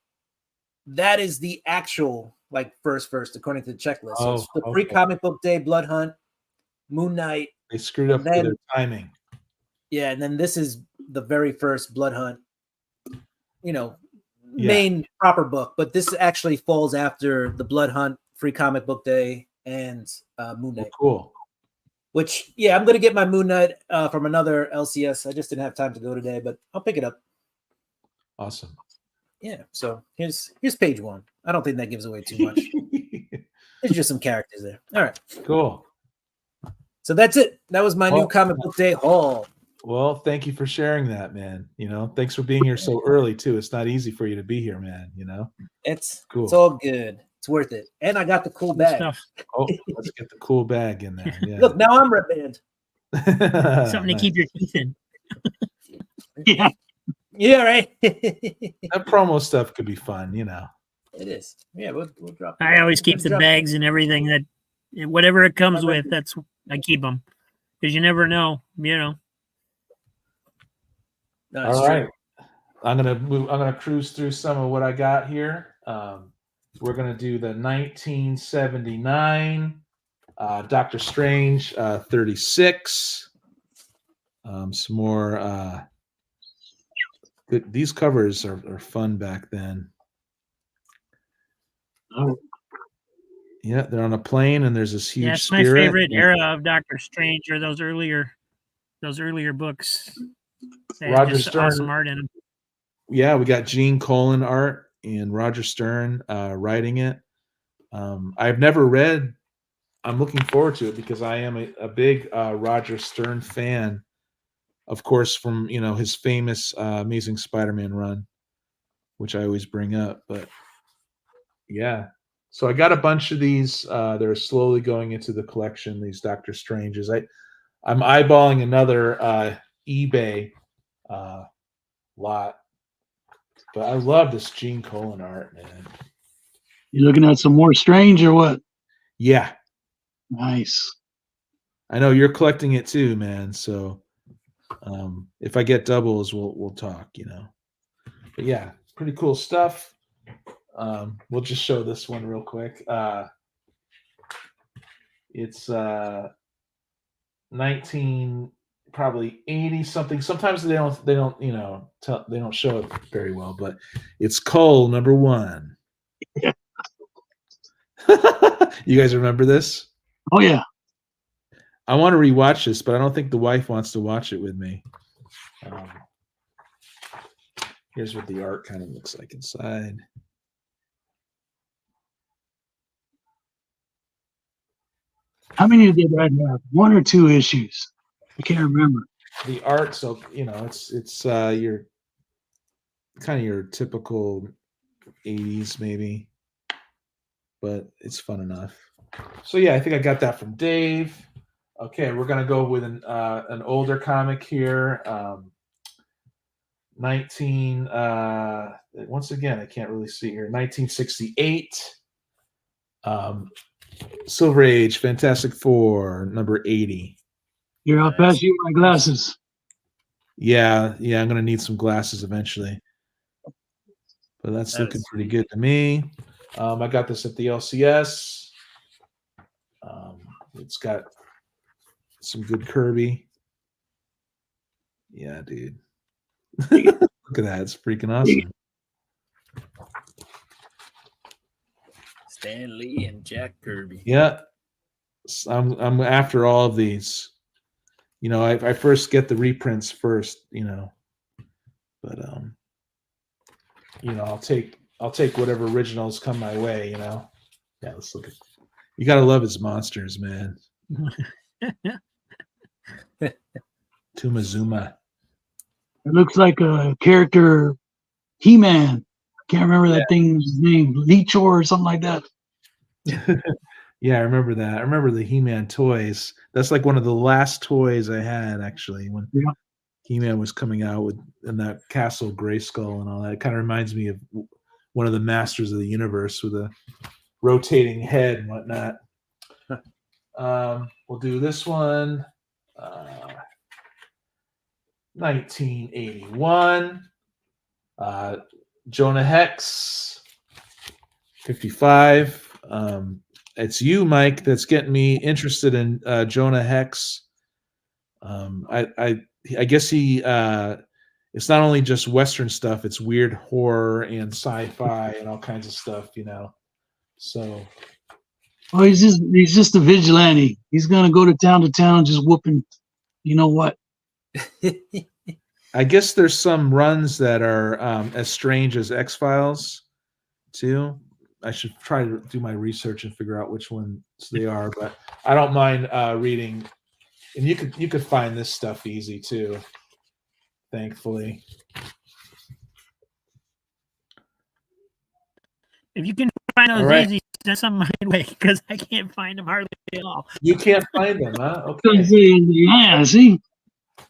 that is the actual first according to the checklist. So it's the free comic book day, Blood Hunt, Moon Knight. They screwed up their timing. Yeah, and then this is the very first Blood Hunt, main proper book. But this actually falls after the Blood Hunt, free comic book day, and Moon Knight. Cool. Which, I'm going to get my Moon Knight from another LCS. I just didn't have time to go today, but I'll pick it up. Awesome. Yeah, so here's page 1. I don't think that gives away too much. There's just some characters there. All right. Cool. So that's it. That was my new comic book day haul. Well, thank you for sharing that, man. Thanks for being here so early too. It's not easy for you to be here, man. It's cool. It's all good. It's worth it. And I got the cool bag. Let's get the cool bag in there. Yeah. Look, now I'm red band. Something to keep your teeth in. Yeah. Yeah, right. That promo stuff could be fun, It is. Yeah, we'll drop. I always keep the bags and everything that, whatever it comes with. I keep them because you never know. No, all right. I'm gonna cruise through some of what I got here. We're gonna do the 1979 Doctor Strange 36. Some more. These covers are fun back then. Oh. Yeah, they're on a plane, and there's this huge. Yeah, it's spirit. my favorite era of Doctor Strange, or those earlier books. They Roger Stern, awesome art in them. Yeah, we got Gene Colan art and Roger Stern writing it. I've never read. I'm looking forward to it because I am a big Roger Stern fan. Of course, from his famous Amazing Spider-Man run, which I always bring up. But yeah, so I got a bunch of these. They're slowly going into the collection. These Doctor Stranges. I'm eyeballing another eBay lot, but I love this Gene Colan art, man. You looking at some more Strange or what? Yeah, nice. I know you're collecting it too, man. So. If I get doubles, we'll talk, But yeah, pretty cool stuff. We'll just show this one real quick. It's 19 probably 80 something. Sometimes they don't they don't show it very well, but it's Cole #1. You guys remember this? Oh yeah. I want to rewatch this, but I don't think the wife wants to watch it with me. Here's what the art kind of looks like inside. How many did I have? 1 or 2 issues? I can't remember. The art, so it's your kind of your typical 80s maybe, but it's fun enough. So yeah, I think I got that from Dave. Okay, we're gonna go with an older comic here. 19 once again, I can't really see here. 1968. Silver Age, Fantastic Four, #80. Here, I'll pass you my glasses. Yeah, I'm gonna need some glasses eventually. But that's looking pretty good to me. I got this at the LCS. It's got some good Kirby. Yeah, dude. Look at that. It's freaking awesome. Stan Lee and Jack Kirby. Yeah. I'm after all of these. You know, I first get the reprints first, you know. But you know, I'll take whatever originals come my way, you know. Yeah, let's look at. You gotta love his monsters, man. Tumazuma. It looks like a character, He-Man. I can't remember that thing's name, Leechor or something like that. Yeah, I remember that. I remember the He-Man toys. That's like one of the last toys I had actually when He-Man was coming out with in that Castle Grayskull and all that. It kind of reminds me of one of the Masters of the Universe with a rotating head and whatnot. We'll do this one. 1981. Jonah Hex. 55. It's you, Mike, that's getting me interested in Jonah Hex. I guess he it's not only just Western stuff, it's weird horror and sci-fi and all kinds of stuff, you know. So oh, he's just a vigilante. He's gonna go to town just whooping, you know what? I guess there's some runs that are as strange as X-Files too. I should try to do my research and figure out which ones they are, but I don't mind reading. And you could find this stuff easy too, thankfully. If you can find those easy, send some my way because I can't find them hardly at all. You can't find them, huh? Okay. Yeah, see.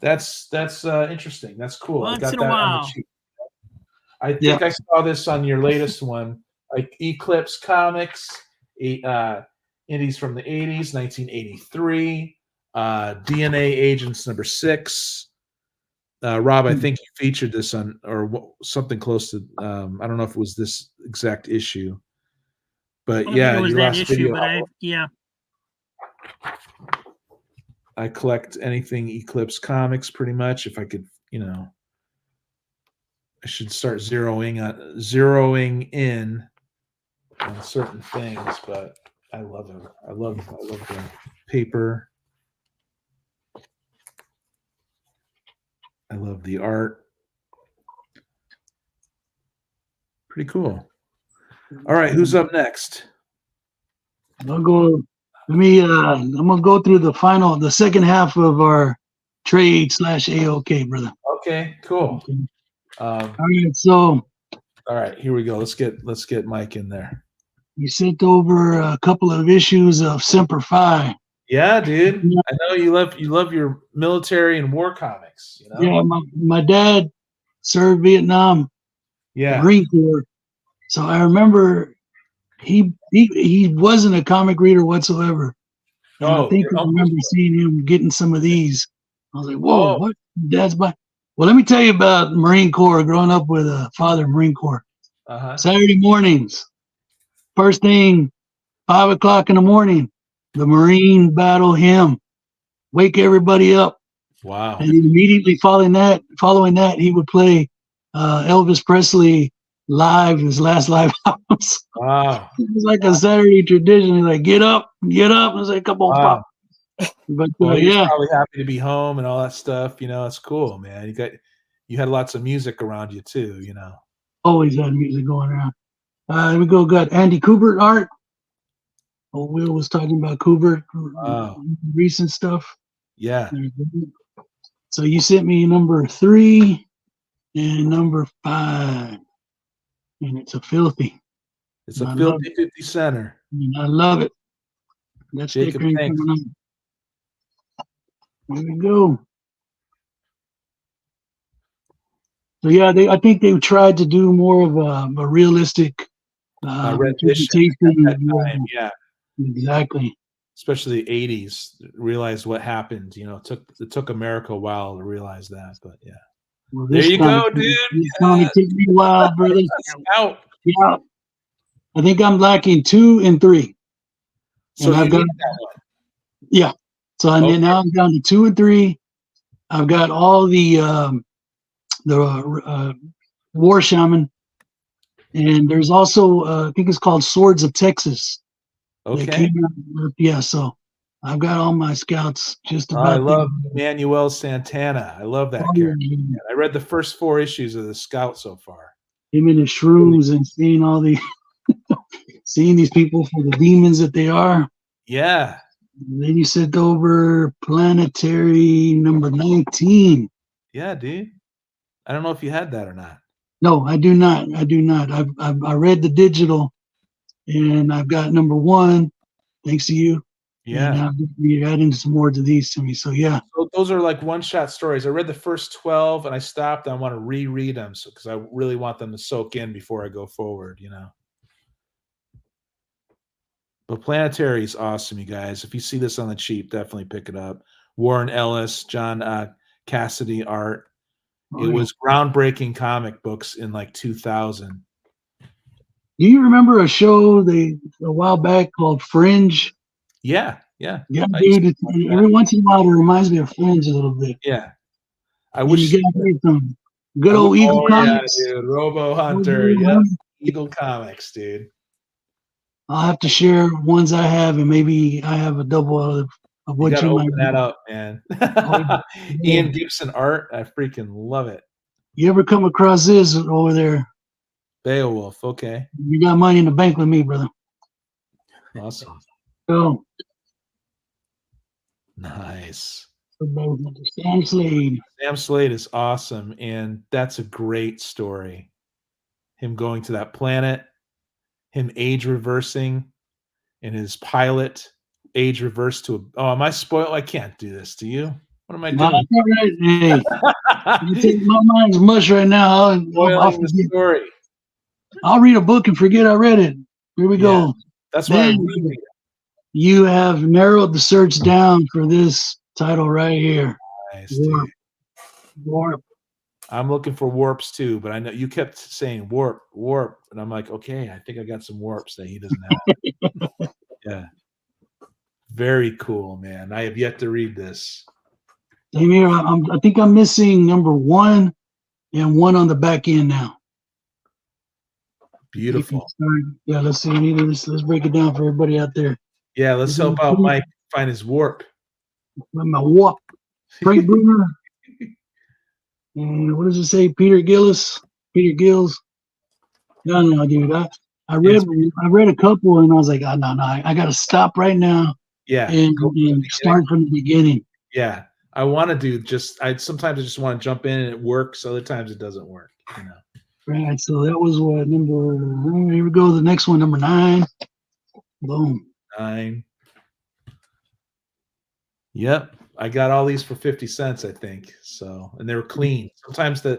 That's interesting. That's cool. Once I got in that a while. on the sheet. I think I saw this on your latest one, like Eclipse Comics, indies from the 80s, 1983, DNA Agents #6. Rob, I think you featured this on or something close to. I don't know if it was this exact issue, but it was that issue. But I collect anything Eclipse Comics pretty much. If I could, you know, I should start zeroing in on certain things, but I love it. I love the paper. I love the art. Pretty cool. All right, who's up next? I'll go. I'm gonna go through the second half of our trade / AOK, brother. Okay, cool. Okay. All right, so. All right, here we go. Let's get Mike in there. You sent over a couple of issues of Semper Fi. Yeah, dude. I know you love your military and war comics. You know? Yeah, my dad served Vietnam. Yeah. Marine Corps. So I remember he wasn't a comic reader whatsoever. And I think I remember seeing him getting some of these. I was like, whoa, what? Dad's by. Well, let me tell you about Marine Corps, growing up with a father in Marine Corps. Saturday mornings, first thing, 5 o'clock in the morning, the Marine battle hymn. Wake everybody up. Wow. And immediately following that, he would play Elvis Presley live, his last live albums. Wow. It was like a Saturday tradition. He's like, get up. I was like, come on, Pop. But he's probably happy to be home and all that stuff. You know, it's cool, man. You had lots of music around you too, you know. Always had music going around. Here we go. Got Andy Kubert art. Oh, Will was talking about Kubert, recent stuff. Yeah. So you sent me number 3 and number 5, and it's a filthy. It's a filthy 50 center. I love it. That's Jacob, thanks. There we go. So yeah, I think they tried to do more of a realistic rendition at that time. Yeah, exactly. especially the 80s, realized what happened. You know, it took America a while to realize that, but yeah. Well, There you go, dude. This comic took me a while, brother. Out. Yeah. I think I'm lacking 2 and 3. So and you I've got need that one. Yeah. So I mean, now I'm down to 2 and 3. I've got all the War Shaman, and there's also I think it's called Swords of Texas. Okay. Yeah. So I've got all my scouts just about. I love Manuel Santana. I love that character. Yeah. I read the first 4 issues of the Scout so far. Him and the shrooms and seeing all the seeing these people for the demons that they are. Yeah. And then you sent over Planetary number 19. Yeah, dude. I don't know if you had that or not. No, I do not. I do not. I read the digital, and I've got number 1, thanks to you. Yeah. And you're adding some more to these to me. So yeah. So those are like one-shot stories. I read the first 12 and I stopped. I want to reread them because I really want them to soak in before I go forward, you know. But Planetary is awesome, you guys. If you see this on the cheap, definitely pick it up. Warren Ellis, John Cassidy art. It was groundbreaking comic books in like 2000. Do you remember a show a while back called Fringe? Yeah. Yeah, dude. Every once in a while, it reminds me of Fringe a little bit. Yeah. I wish you get some good old Eagle Comics. Yeah, dude. Robo Hunter. Yeah. Eagle Comics, dude. I'll have to share ones I have, and maybe I have a double of what you might open that up, man. Ian Gibson art. I freaking love it. You ever come across this over there? Beowulf. Okay. You got money in the bank with me, brother. Awesome. So nice. Sam Slade. Sam Slade is awesome, and that's a great story. Him going to that planet, him age reversing, and his pilot age reversed to a. Oh, am I spoiled? I can't do this. Do you? What am I doing? Hey, my mind's mush right now. Spoiling the story. I'll read a book and forget I read it. Here we go. That's why you have narrowed the search down for this title right here. Nice, Warp. I'm looking for warps too, but I know you kept saying warp, and I'm like, okay, I think I got some warps that he doesn't have. Yeah, very cool, man. I have yet to read this. Same here. I think I'm missing number 1 and 1 on the back end now. Beautiful. Yeah, let's see. Let's break it down for everybody out there. Yeah, let's help out Mike find his warp. My warp. Frank Bruner. And what does it say? Peter Gillis. Peter Gills. No, dude. I read a couple and I was like, oh, no, I got to stop right now. Yeah. And start from the beginning. Yeah. I want to do sometimes I just want to jump in and it works. Other times it doesn't work, you know. Right. So that was what here we go. The next one, number 9. Boom. 9. Yep. I got all these for 50 cents, I think. So, and they were clean. Sometimes they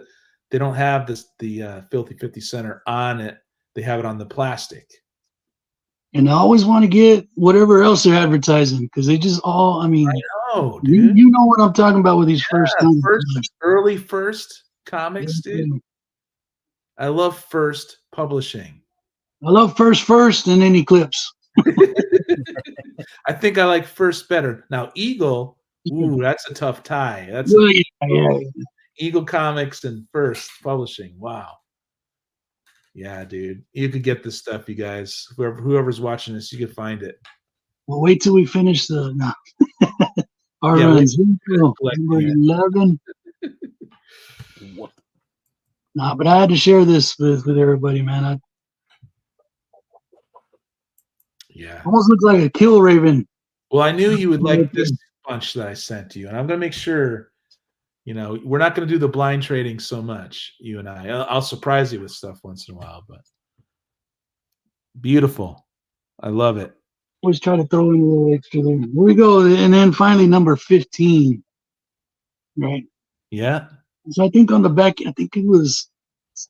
don't have the filthy 50 center on it. They have it on the plastic. And I always want to get whatever else they're advertising because they just all, I know, dude. You know what I'm talking about with these early first comics, dude. I love First Publishing. I love First and then Eclipse. I think I like First better. Now, Eagle, that's a tough tie. That's Eagle Comics and First Publishing. Wow. Yeah, dude. You could get this stuff, you guys. Whoever's watching this, you could find it. Well, wait till we finish our runs. Number 11. Nah, but I had to share this with everybody, man. Almost looks like a Kill Raven. Well, I knew you would like this bunch that I sent to you, and I'm going to make sure, we're not going to do the blind trading so much, you and I. I'll surprise you with stuff once in a while, but beautiful. I love it. Always try to throw in a little extra there. Here we go. And then finally, number 15. Right? Yeah. So I think on the back, I think it was,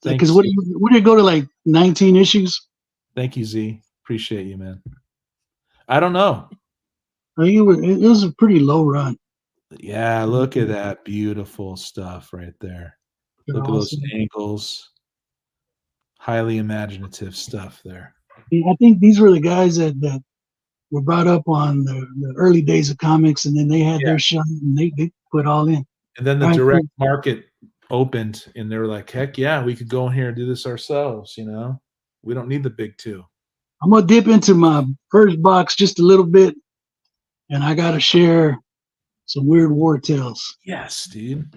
because what did it go to, like 19 issues? Thank you, Z. Appreciate you, man. I don't know. I think it was a pretty low run. Yeah, look at that beautiful stuff right there. They're Look at those awesome. ankles. Highly imaginative stuff there. I think these were the guys that were brought up on the early days of comics, and then they had their shot, and they put all in. And then the Right, direct market opened, and they were like, heck yeah, we could go in here and do this ourselves, you know? We don't need the big two. I'm going to dip into my first box just a little bit, and I got to share some weird war tales. Yes, dude.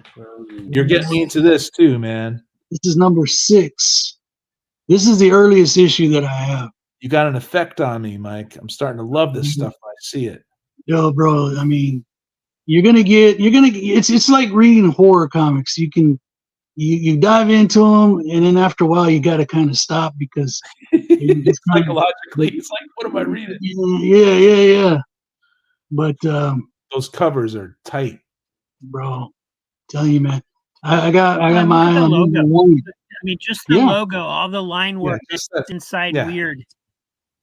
You're getting me into this too, man. This is number 6. This is the earliest issue that I have. You got an effect on me, Mike. I'm starting to love this stuff when I see it. Yo, bro, I mean, it's like reading horror comics. You dive into them, and then after a while, you got to kind of stop because it's psychologically, it's like, what am I reading? Yeah. But those covers are tight, bro. Tell you, man, I got my eye on logo. one. I mean, just the logo, all the line work that's inside yeah. weird.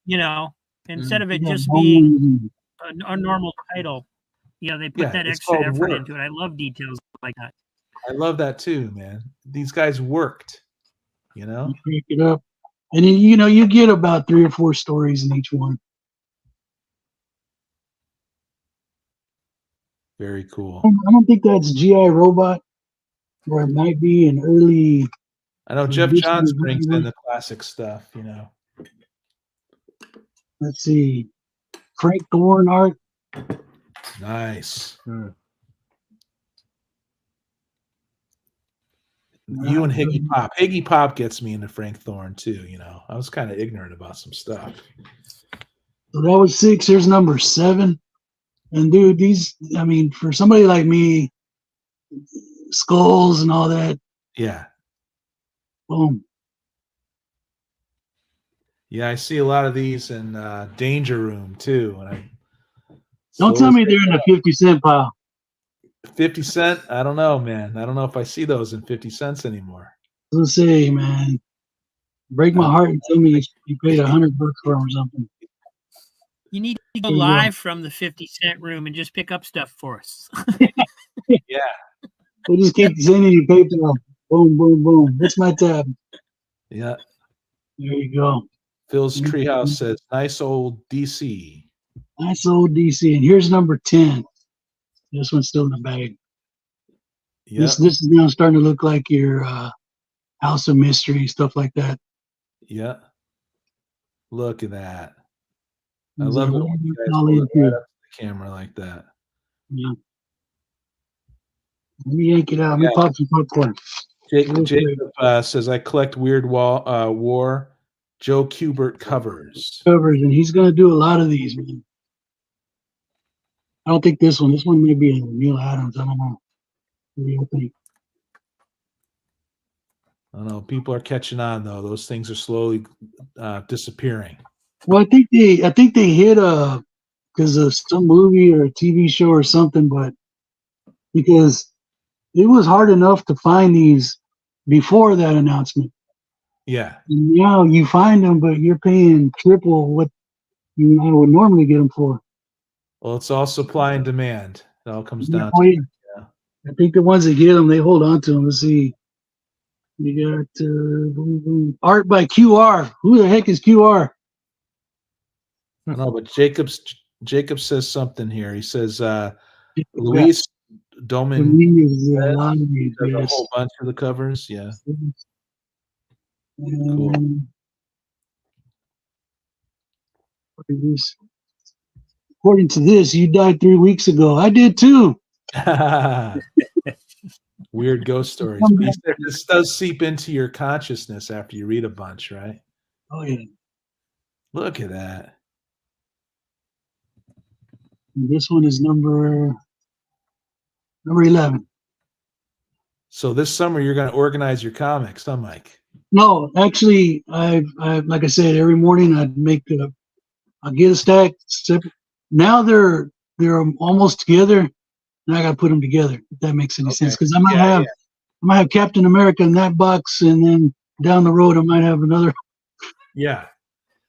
You know, instead of it just being a normal title, you know, they put that extra effort into it. I love details like that. I love that too, man. These guys worked, you know. You pick it up, and then you get about 3 or 4 stories in each one. Very cool. I don't think that's GI Robot, or it might be an early. I know Jeff Johns brings in the classic stuff, you know. Let's see, Frank Thorne art. Nice. You and Higgy Pop. Higgy Pop gets me into Frank Thorne too, you know. I was kind of ignorant about some stuff. So that was 6. Here's number 7. And dude, these, I mean, for somebody like me, skulls and all that. Yeah. Boom. Yeah, I see a lot of these in Danger Room too. Don't tell me they're in the 50 cent pile. 50 cent? I don't know, man. I don't know if I see those in 50 cents anymore. Let's say, man, break my heart and tell me you paid $100 for them or something. You need to go live from the 50 cent room and just pick up stuff for us. Yeah. We'll just keep sending you PayPal. Boom, boom, boom. What's my tab? Yeah. There you go. Phil's Treehouse says, nice old DC. Nice old DC. And here's number 10. This one's still in the bag. Yep. This is now starting to look like your House of Mystery, stuff like that. Yeah. Look at that. I love it when you guys hold it right up to the camera like that. Yeah. Let me yank it out. Let me pop some popcorn. Jacob says, I collect Weird War Joe Kubert covers. And he's going to do a lot of these, man. I don't think this one. This one may be a Neil Adams. I don't know. I don't know. People are catching on, though. Those things are slowly disappearing. Well, I think they hit because of some movie or a TV show or something, but because it was hard enough to find these before that announcement. Yeah. And now you find them, but you're paying triple what you would normally get them for. Well, it's all supply and demand. It all comes down to it. Yeah. I think the ones that get them, they hold on to them. Let's see. You got boom, boom. Art by QR. Who the heck is QR? I don't know, but Jacob says something here. He says Luis Domin does a whole bunch of the covers. Yeah. Cool. According to this, you died 3 weeks ago. I did too. Weird ghost stories. This does seep into your consciousness after you read a bunch, right? Oh yeah. Look at that. And this one is number 11. So this summer you're going to organize your comics, huh, Mike? No, actually, I like I said, every morning I'll get a stack. Now they're almost together, and I got to put them together. If that makes any sense, because I might have Captain America in that box, and then down the road I might have another. Yeah,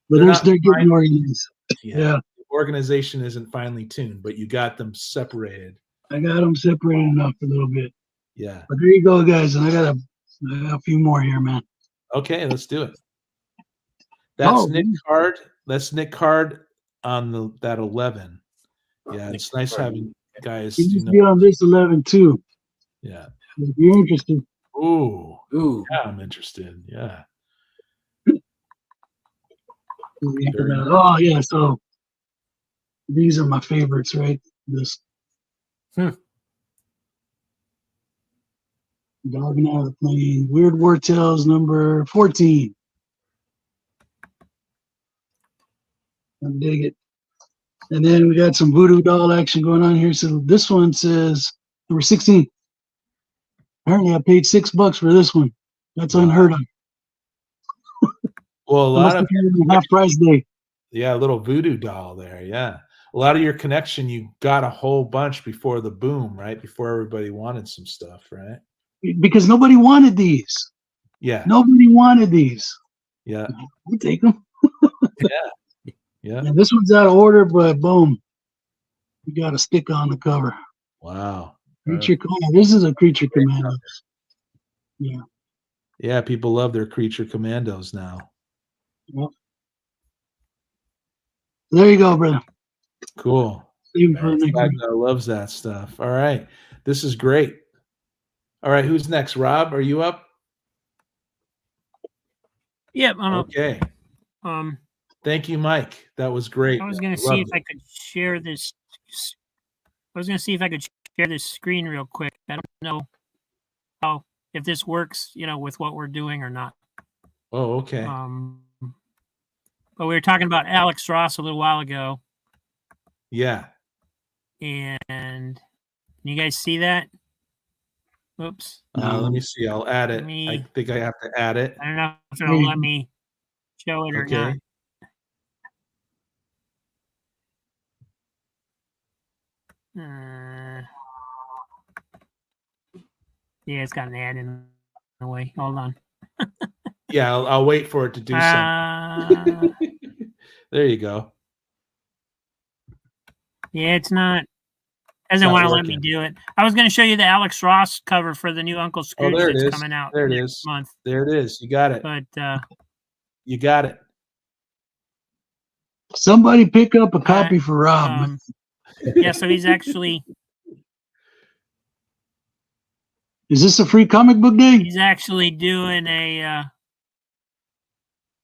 but they're getting organized. Yeah. organization isn't finely tuned, but you got them separated. I got them separated enough a little bit. Yeah. But there you go, guys. And I got a few more here, man. Okay, let's do it. That's Nick man. Card. That's Nick Card on that 11. Yeah, it's nice having guys. You just get on this 11 too. Yeah. If you're interested. Ooh. Yeah, I'm interested. Yeah. Oh yeah, so these are my favorites, right? This Dog and I are playing Weird War Tales number 14. I dig it. And then we got some voodoo doll action going on here. So this one says number 16. Apparently I paid $6 for this one. That's unheard of. Well, a lot of half price day. Yeah, a little voodoo doll there. Yeah. A lot of your connection, you got a whole bunch before the boom, right? Before everybody wanted some stuff, right? Because nobody wanted these. Yeah. Nobody wanted these. Yeah. We'll take them. Yeah. Yeah. And this one's out of order, but boom. You got a stick on the cover. Wow. Creature this is a Creature Commando. Yeah. Yeah, people love their Creature Commandos now. Yep. There you go, brother. Cool. Loves that stuff. All right. This is great. All right. Who's next? Rob, are you up? Yep. Okay. Thank you, Mike. That was great. I was going to see if I could share this. I was going to see if I could share this screen real quick. I don't know if this works, with what we're doing or not. Oh, okay. But we were talking about Alex Ross a little while ago. Yeah. And can you guys see that? Oops. Let me see. I'll add it. I think I have to add it. I don't know if it'll let me show it or not. Yeah, it's got an ad in the way. Hold on. Yeah, I'll wait for it to do something. There you go. Yeah, it's not. Doesn't want to let me do it. I was going to show you the Alex Ross cover for the new Uncle Scrooge that's coming out next month. There it is. You got it. But you got it. Somebody pick up a copy for Rob. Yeah, so he's actually. Is this a free comic book day? He's actually doing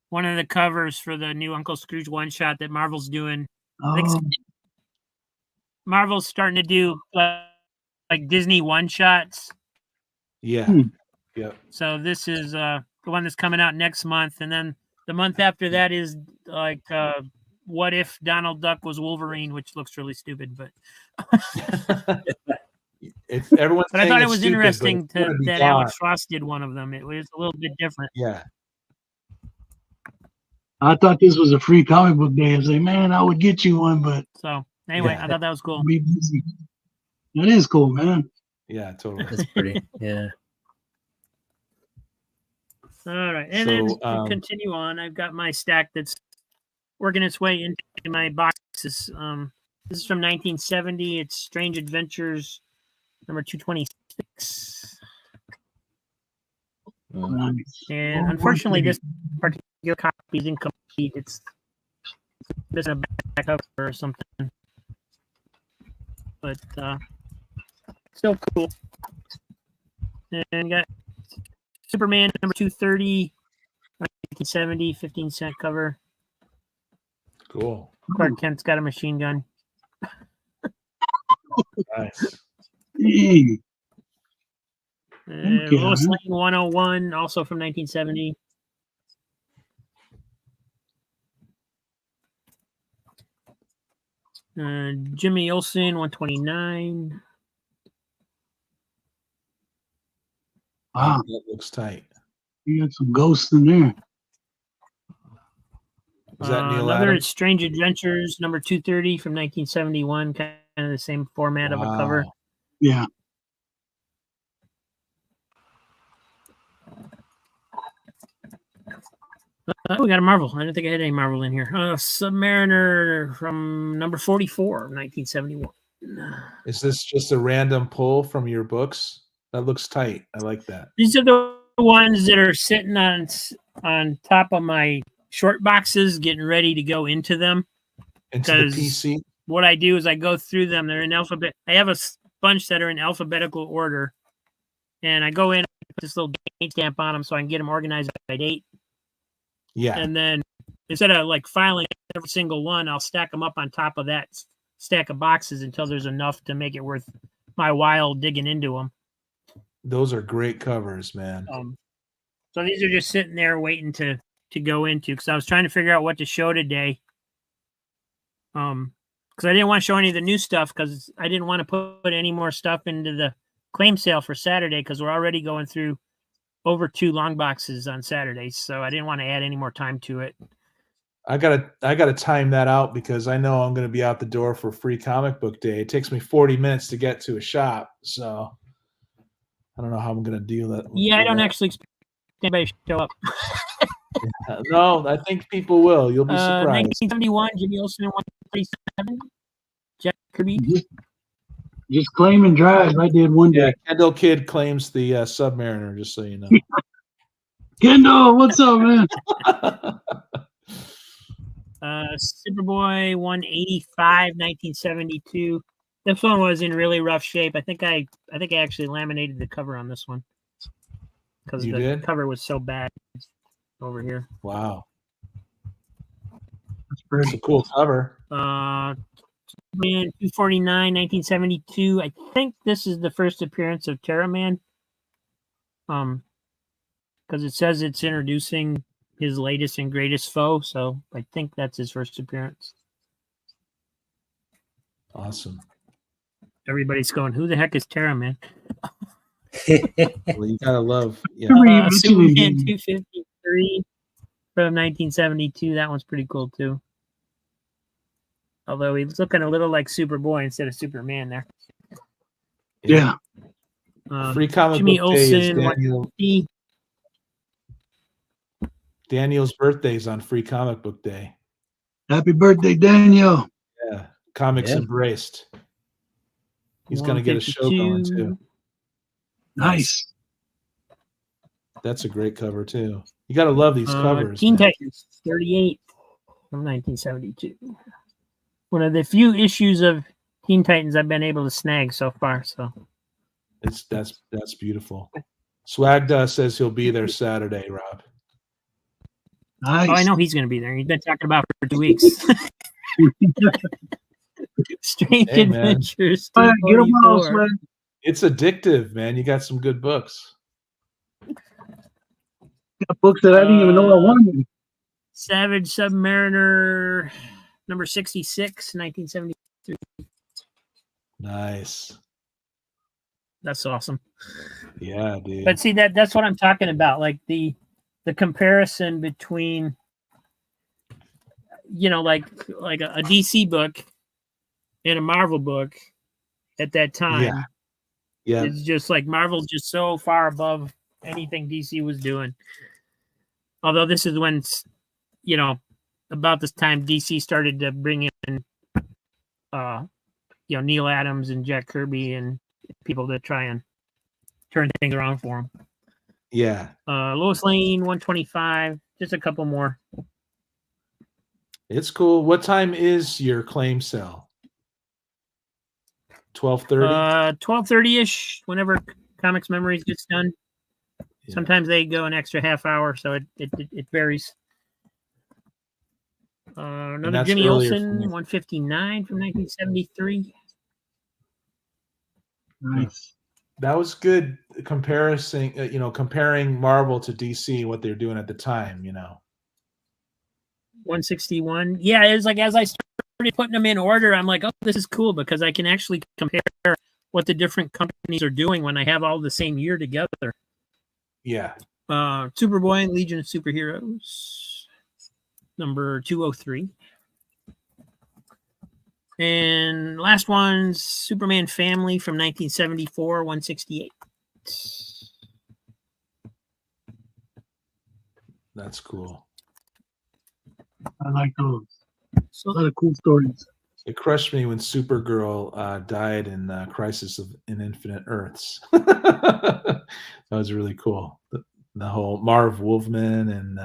one of the covers for the new Uncle Scrooge one shot that Marvel's doing. Marvel's starting to do like Disney one shots. Yeah. Yeah. So this is the one that's coming out next month, and then the month after that is like what if Donald Duck was Wolverine, which looks really stupid, but everyone's but I thought it was interesting that Alex Ross did one of them. It was a little bit different. Yeah. I thought this was a free comic book day. I was like, man, I would get you one, but so anyway, I thought that was cool. Be busy. That is cool, man. Yeah, totally. That's pretty. Yeah. All right, and then to continue on, I've got my stack that's working its way into my boxes. This is from 1970. It's Strange Adventures number 226. Nice. And unfortunately, this particular copy is incomplete. It's missing a back cover or something. But still cool. And got Superman number 230, 1970, 15-cent cover. Cool. Clark Kent's got a machine gun. Nice. Lois Lane 101, also from 1970. Jimmy Olsen 129. Wow, that looks tight. You got some ghosts in there. Is that Neil another Adams? Strange Adventures number 230 from 1971, kind of the same format of a cover. Yeah. We got a Marvel. I didn't think I had any Marvel in here. Submariner from number 44, 1971. Is this just a random pull from your books? That looks tight. I like that. These are the ones that are sitting on top of my short boxes, getting ready to go into them. Into the PC? What I do is I go through them. They're in alphabet. I have a bunch that are in alphabetical order. And I go in, put this little date stamp on them so I can get them organized by date. Yeah. And then instead of like filing every single one, I'll stack them up on top of that stack of boxes until there's enough to make it worth my while digging into them. Those are great covers, man. So these are just sitting there waiting to go into, because I was trying to figure out what to show today. Because I didn't want to show any of the new stuff, because I didn't want to put any more stuff into the claim sale for Saturday, because we're already going through over 2 long boxes on Saturdays, so I didn't want to add any more time to it. I gotta time that out, because I know I'm gonna be out the door for Free Comic Book Day. It takes me 40 minutes to get to a shop, so I don't know how I'm gonna deal that. Yeah, I don't actually expect anybody to show up. No, I think people will. You'll be surprised. 1971, Jimmy Olsen, 137. Jack Kirby. Just claim and drive. I did one day. Kendall Kid claims the Submariner, just so you know. Kendall, what's up, man? Superboy 185, 1972. This one was in really rough shape. I think I actually laminated the cover on this one, because the cover was so bad over here. Wow. That's pretty. It's a cool cover. Man, 249, 1972. I think this is the first appearance of Terra Man. Because it says it's introducing his latest and greatest foe, so I think that's his first appearance. Awesome. Everybody's going, who the heck is Terra Man? Well, you gotta love. Yeah. Superman 253 from 1972. That one's pretty cool too. Although he's looking a little like Superboy instead of Superman there. Yeah. Free Comic Jimmy Book Day is Olsen, Daniel's birthday is on Free Comic Book Day. Happy birthday, Daniel. Yeah. Comics Embraced. He's going to get a show going too. Nice. That's a great cover too. You got to love these covers. Teen Titans 38 from 1972. One of the few issues of Teen Titans I've been able to snag so far. So that's beautiful. Swagda says he'll be there Saturday, Rob. Nice. Oh, I know he's going to be there. He's been talking about it for 2 weeks. Strange Adventures. Get them all, man. It's addictive, man. You got some good books. Got books that I didn't even know I wanted. Savage Submariner, number 66, 1973. Nice. That's awesome. Yeah, dude. But see, that's what I'm talking about. Like the comparison between, like a DC book and a Marvel book at that time. Yeah. It's just like Marvel's just so far above anything DC was doing. Although this is when, about this time DC started to bring in, Neil Adams and Jack Kirby and people to try and turn things around for him. Yeah. Lois Lane, 125. Just a couple more. It's cool. What time is your claim sale? 12:30? 12:30-ish, whenever Comics Memories gets done. Yeah. Sometimes they go an extra half hour, so it varies. Another Jimmy Olsen, 159 from 1973. Nice. That was good comparing Marvel to DC and what they're doing at the time, 161. Yeah, it was like as I started putting them in order, I'm like, oh, this is cool because I can actually compare what the different companies are doing when I have all the same year together. Yeah. Superboy and Legion of Superheroes, number 203. And last one's Superman Family from 1974, 168. That's cool. I like those. So A lot of cool stories. It crushed me when Supergirl died in Crisis in Infinite Earths. That was really cool. The whole Marv Wolfman and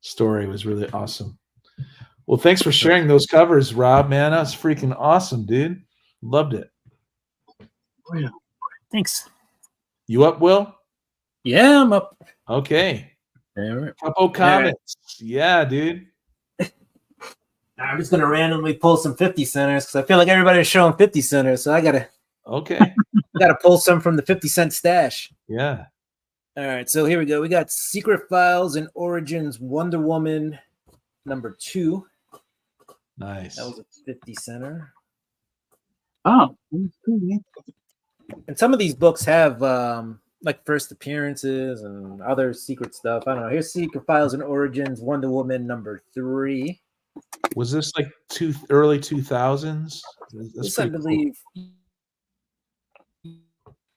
story was really awesome. Well, thanks for sharing those covers, Rob. Man, that was freaking awesome, dude. Loved it. Oh, yeah. thanks. You up, Will? Yeah, I'm up. Okay. All right. Couple comments. Yeah, dude. I'm just gonna randomly pull some 50 centers because I feel like everybody's showing 50 centers, so I gotta Okay. pull some from the 50-cent stash. Yeah. All right, so here we go. We got Secret Files and Origins Wonder Woman #2. Nice. That was a 50 center. Oh, that's cool, man. And some of these books have like first appearances and other secret stuff. I don't know. Here's Secret Files and Origins Wonder Woman #3. Was this like early 2000s? That's This, I pretty cool. believe.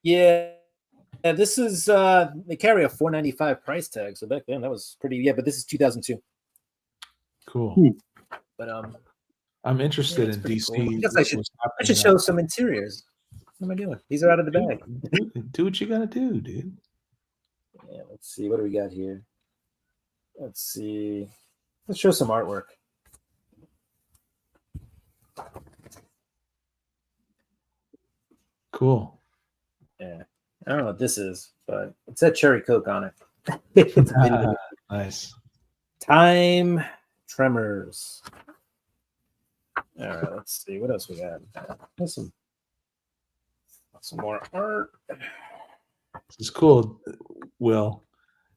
Yeah. Yeah, this is they carry a $4.95 price tag. So back then that was pretty. Yeah, but this is 2002. Cool. But I'm interested it's in pretty DC. cool. I guess I should what's show happening some interiors. What am I doing? These are out of the now. bag. Do what you gotta do, dude. Yeah, let's see. What do we got here? Let's see. Let's show some artwork. Cool. Yeah. I don't know what this is, but it said Cherry Coke on it. It's a video. Nice. Time Tremors. All right, let's see. What else we got? There's some more art. This is cool, Will.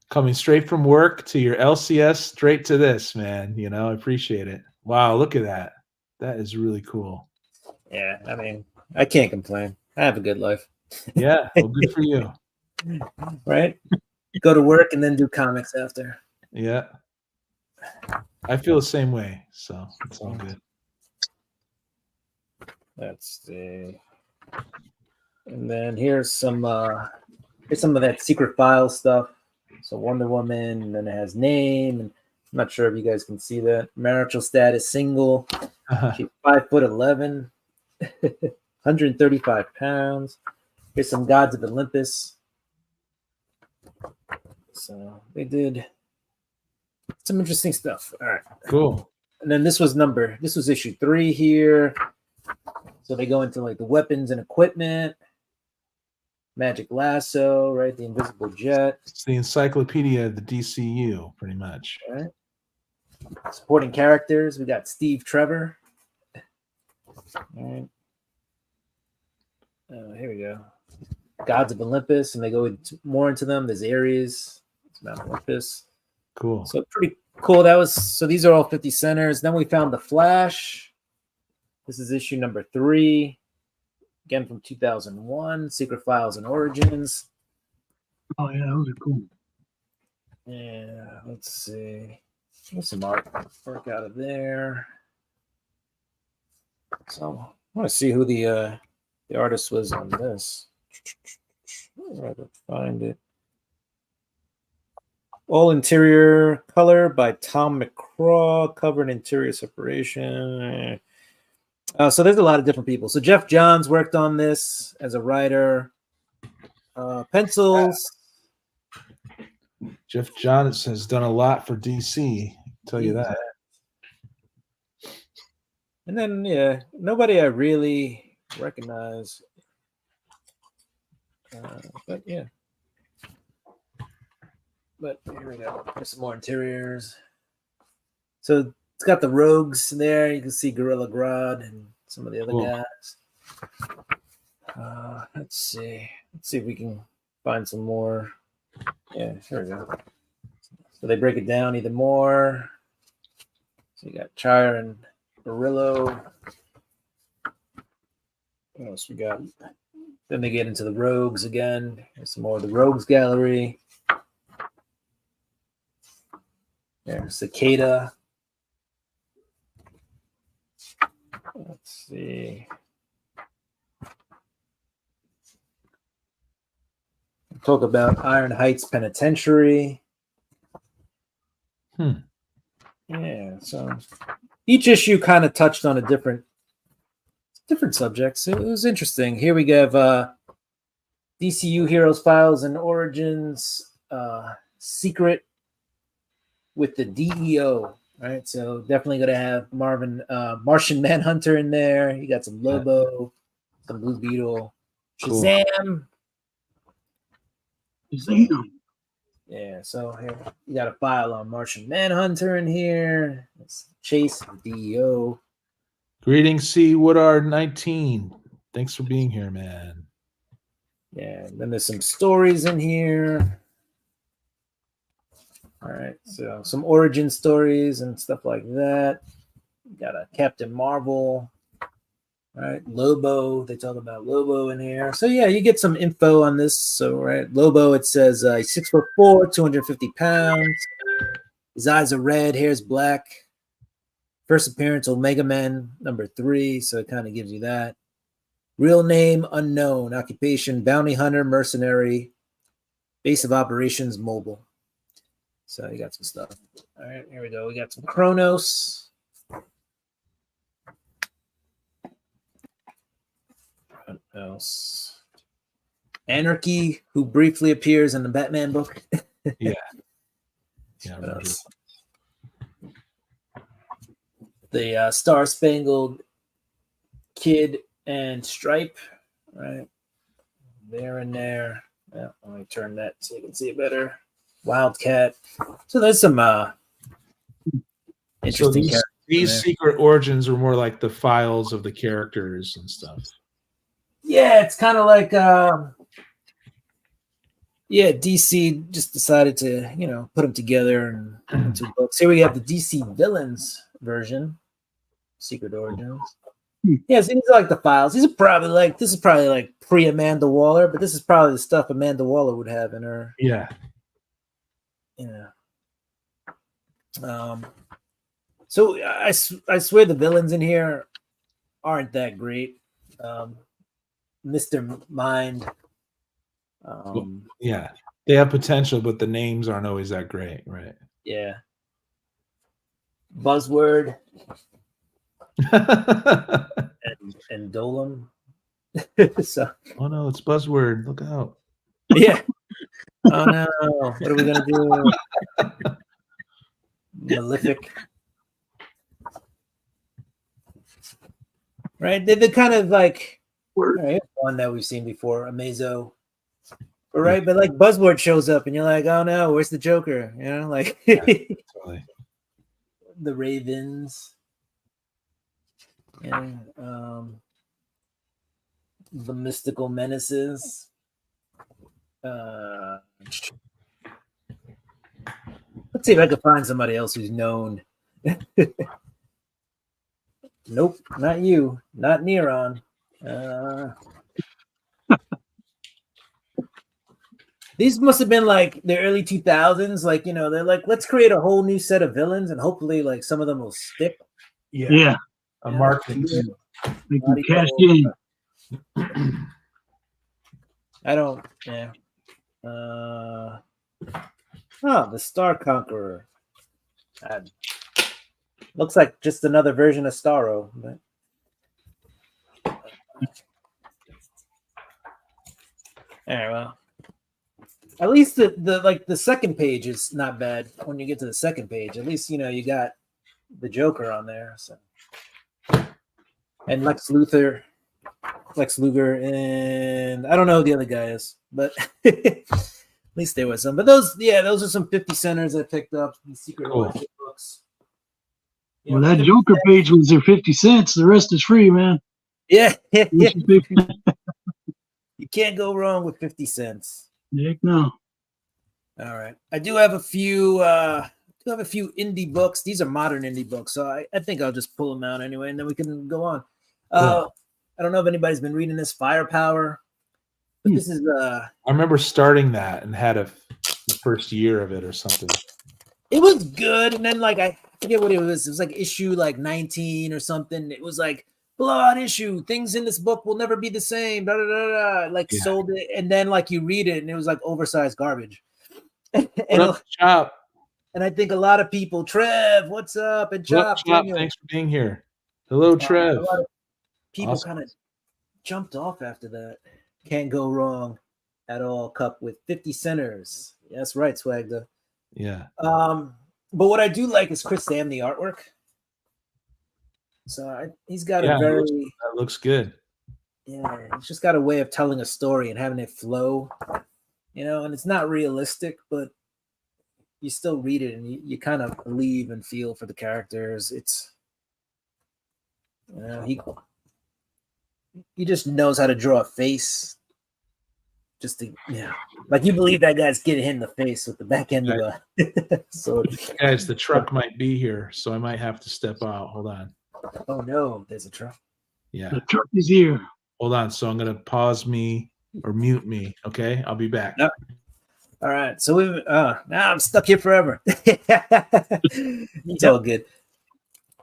Coming straight from work to your LCS, straight to this, man. You know, I appreciate it. Wow, look at that. That is really cool. Yeah, I mean, I can't complain. I have a good life. Yeah, well, good for you. Right? Go to work and then do comics after. Yeah. I feel the same way, so it's all good. Let's see. And then here's some of that Secret File stuff. So Wonder Woman, and then it has name, and I'm not sure if you guys can see that. Marital status single. She's 5'11", 135 pounds. Here's some Gods of Olympus. So they did some interesting stuff. All right. Cool. And then this was issue 3 here. So they go into like the weapons and equipment, Magic Lasso, right? The Invisible Jet. It's the encyclopedia of the DCU, pretty much. All right. Supporting characters, we got Steve Trevor. All right. Here we go. Gods of Olympus, and they go more into them. There's Ares, it's Mount Olympus. Cool. So pretty cool. So these are all 50 centers. Then we found the Flash. This is issue #3, again from 2001. Secret Files and Origins. Oh yeah, those are cool. Yeah, let's see. There's some work out of there. So I want to see who the artist was on this. I'll find it. All interior color by Tom McCraw, cover and interior separation. So there's a lot of different people. So Jeff Johns worked on this as a writer. Pencils. Jeff Johns has done a lot for DC. I'll tell you that. And then, yeah, nobody I really recognize. But yeah. But here we go. There's some more interiors. So it's got the Rogues there. You can see Gorilla Grodd and some of the other guys. Let's see. Let's see if we can find some more. Yeah, here we go. So they break it down even more. So you got Chire and Barillo. What else we got? Then they get into the Rogues again. There's some more of the Rogues gallery. There's Cicada. Let's see. Talk about Iron Heights Penitentiary. Yeah, so each issue kind of touched on a different subjects. It was interesting. Here we have DCU Heroes Files and Origins Secret with the DEO. Right, so definitely gonna have Martian Manhunter in there. You got some Lobo, some Blue Beetle, Shazam. Shazam. Yeah, so here you got a file on Martian Manhunter in here. It's Chase, DEO. Greetings, C. Woodard 19. Thanks for being here, man. Yeah, and then there's some stories in here. All right, so some origin stories and stuff like that. Got a Captain Marvel. All right, Lobo. They talk about Lobo in here. So yeah, you get some info on this. So right, Lobo. It says he's 6'4", 250 pounds. His eyes are red, hair's black. First appearance, Omega Man #3. So it kind of gives you that. Real name unknown. Occupation bounty hunter, mercenary. Base of operations mobile. So you got some stuff. All right, here we go. We got some Kronos. What else? Anarchy, who briefly appears in the Batman book. Yeah. The Star Spangled Kid and Stripe. Right. There and there. Yeah, let me turn that so you can see it better. Wildcat. So there's some interesting so characters. These secret origins are more like the files of the characters and stuff. Yeah, it's kind of like DC just decided to, put them together and put them into books. Here we have the DC Villains version, Secret Origins. Yeah, so these are like the files. This is probably like pre Amanda Waller, but this is probably the stuff Amanda Waller would have in her. Yeah. Yeah. So I swear the villains in here aren't that great. Mr. Mind. Yeah, they have potential, but the names aren't always that great, right? Yeah. Buzzword and Dolem. So. Oh no, it's Buzzword. Look out. Yeah. Oh no, what are we gonna do? Malefic. Right? They're kind of like one that we've seen before, Amazo. Right, but like Buzzword shows up and you're like, oh no, where's the Joker? Like Totally. The Ravens. Yeah. The Mystical Menaces. Let's see if I can find somebody else who's known. Nope, not you. Not Neron. These must have been like the early 2000s. Like, they're like, let's create a whole new set of villains and hopefully like some of them will stick. Yeah. A marketing. They can cash in. I don't, yeah. The Star Conqueror. Looks like just another version of Starro. But... All right, well. At least the second page is not bad when you get to the second page. At least, you got the Joker on there. So. And Lex Luthor, and I don't know who the other guy is, but at least there was some. But those are some 50 centers I picked up. The Secret Origin books. Well, that Joker page was their 50 cents. The rest is free, man. Yeah. You can't go wrong with 50 cents. Heck no. All right. I do have a few indie books. These are modern indie books, so I think I'll just pull them out anyway, and then we can go on. I don't know if anybody's been reading this Firepower, but this is I remember starting that and had the first year of it or something. It was good, and then like I forget what it was. It was like issue like 19 or something. It was like blowout issue. Things in this book will never be the same. Blah, blah, blah, blah. Like sold it, and then like you read it, and it was like oversized garbage. Shop. And I think a lot of people, Trev, what's up? And Chop, thanks for being here. Hello, Trev. A lot of people Awesome. kind of jumped off after that. Can't go wrong at all. Cup with 50 centers. Yeah, that's right, Swagda. Yeah. But what I do like is Chris Sam, the artwork. So he's got a very that looks good. Yeah, he's just got a way of telling a story and having it flow, and it's not realistic, but you still read it and you kind of believe and feel for the characters. It's he just knows how to draw a face. Just to like you believe that guy's getting hit in the face with the back end of a sword. Guys, the truck might be here, so I might have to step out. Hold on. Oh no, there's a truck. Yeah, the truck is here. Hold on. So I'm gonna pause me or mute me. Okay, I'll be back. Yep. All right. So now I'm stuck here forever. It's all good.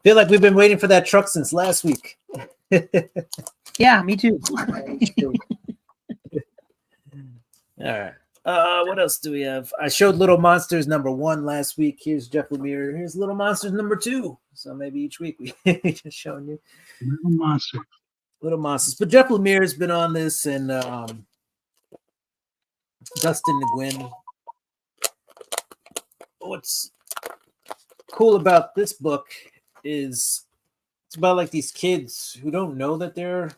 Feel like we've been waiting for that truck since last week. Yeah, me too. All right. What else do we have? I showed Little Monsters #1 last week. Here's Jeff Lemire. Here's Little Monsters #2. So maybe each week we just showing you Little Monsters. But Jeff Lemire has been on this, and Dustin Nguyen. What's cool about this book is it's about like these kids who don't know that they're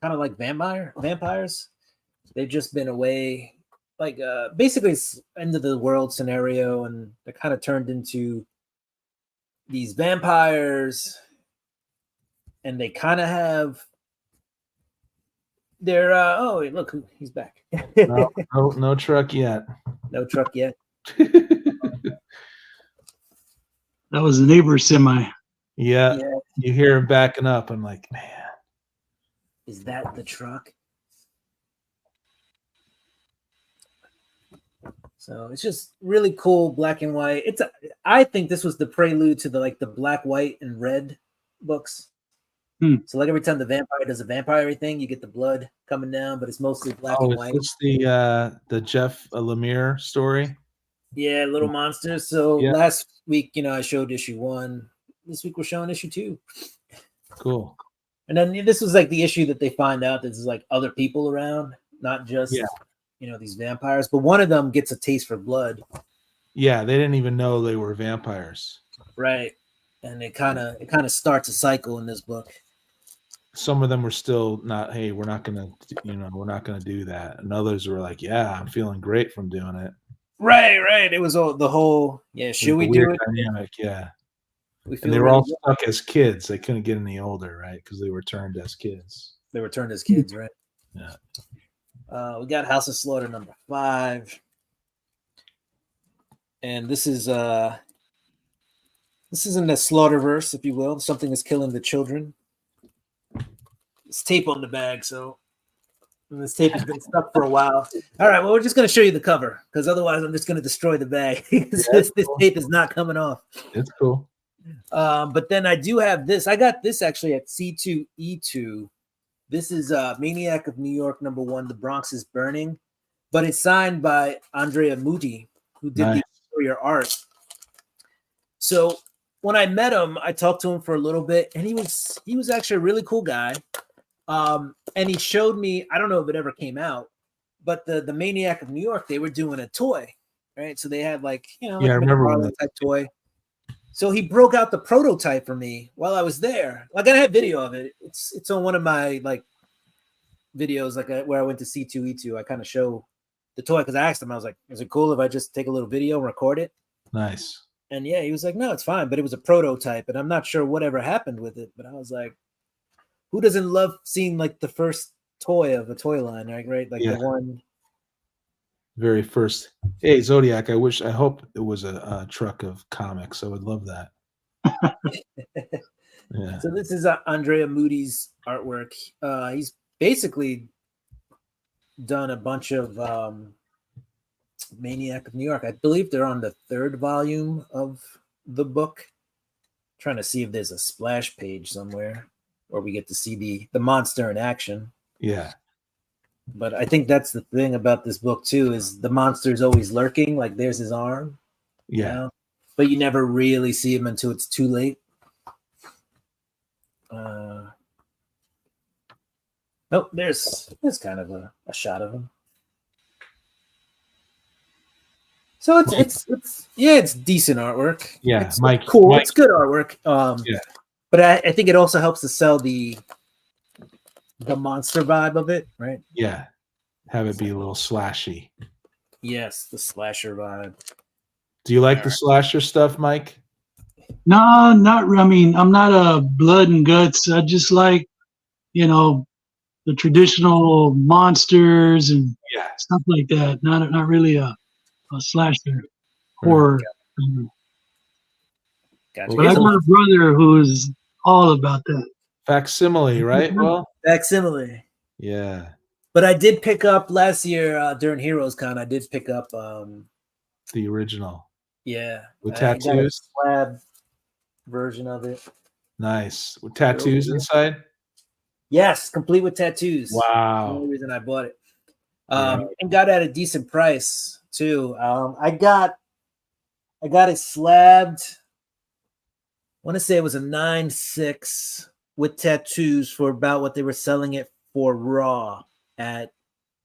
kind of like vampires. They've just been away, like basically it's end of the world scenario, and they're kind of turned into these vampires, and they kind of have their oh look, he's back. No truck yet. No truck yet. That was the neighbor's semi. Yeah, you hear him backing up. I'm like, man, is that the truck? So it's just really cool, black and white. I think this was the prelude to the black, white, and red books. So like every time the vampire does a vampire thing, you get the blood coming down, but it's mostly black and white. It's the Jeff Lemire story. Yeah, Little Monsters. So last week, I showed issue 1. This week we're showing issue 2. Cool. And then this was like the issue that they find out that there's like other people around, not just these vampires. But one of them gets a taste for blood. Yeah, they didn't even know they were vampires. Right. And it kind of starts a cycle in this book. Some of them were still not, hey, we're not gonna do that. And others were like, yeah, I'm feeling great from doing it. Right. It was the whole, should we do it? Dynamic, yeah. And they were all stuck as kids. They couldn't get any older, right? Because they were turned as kids. They were turned as kids, right? Yeah. We got House of Slaughter #5. And this is in the Slaughterverse, if you will. Something is killing the children. It's tape on the bag, so this tape has been stuck for a while. All right, well, we're just going to show you the cover, because otherwise I'm just going to destroy the bag. This tape is not coming off. It's cool. But then I do have this. I got this actually at C2E2. This is Maniac of New York #1, The Bronx is Burning. But it's signed by Andrea Muti, who did the exterior art. So when I met him, I talked to him for a little bit, and he was actually a really cool guy. And he showed me, I don't know if it ever came out, but the Maniac of New York, they were doing a toy, right? So they had I remember that type toy. So he broke out the prototype for me while I was there. Like I have video of it. It's on one of my videos, where I went to C2E2. I kind of show the toy because I asked him, I was like, is it cool if I just take a little video and record it? Nice. And he was like, no, it's fine. But it was a prototype, and I'm not sure whatever happened with it. But I was like, who doesn't love seeing the first toy of a toy line, right? The one. Very first. Hey, Zodiac, I hope it was a truck of comics. I would love that. Yeah. So this is Andrea Moody's artwork. He's basically done a bunch of Maniac of New York. I believe they're on the 3rd volume of the book. I'm trying to see if there's a splash page somewhere where we get to see the monster in action. Yeah. But I think that's the thing about this book too, is the monster's always lurking. Like there's his arm. Yeah. You know? But you never really see him until it's too late. Oh, there's kind of a shot of him. So it's decent artwork. Yeah, it's Mike, cool. Mike, it's good artwork. Yeah. But I think it also helps to sell the monster vibe of it, right? Yeah, have it be a little slashy. Yes, the slasher vibe. Do you like the slasher stuff, Mike? No, not. I mean, I'm not a blood and guts. I just like, the traditional monsters and stuff like that. Not really a slasher horror. Gotcha. But I got a brother who's all about that. Facsimile, right? Well, facsimile. Yeah. But I did pick up last year during Heroes Con. I did pick up the original. Yeah, with tattoos. Slab version of it. Nice. With tattoos inside. Yes, complete with tattoos. Wow. That's the only reason I bought it. And got at a decent price too. I got it slabbed. I want to say it was a 9.6 with tattoos for about what they were selling it for raw at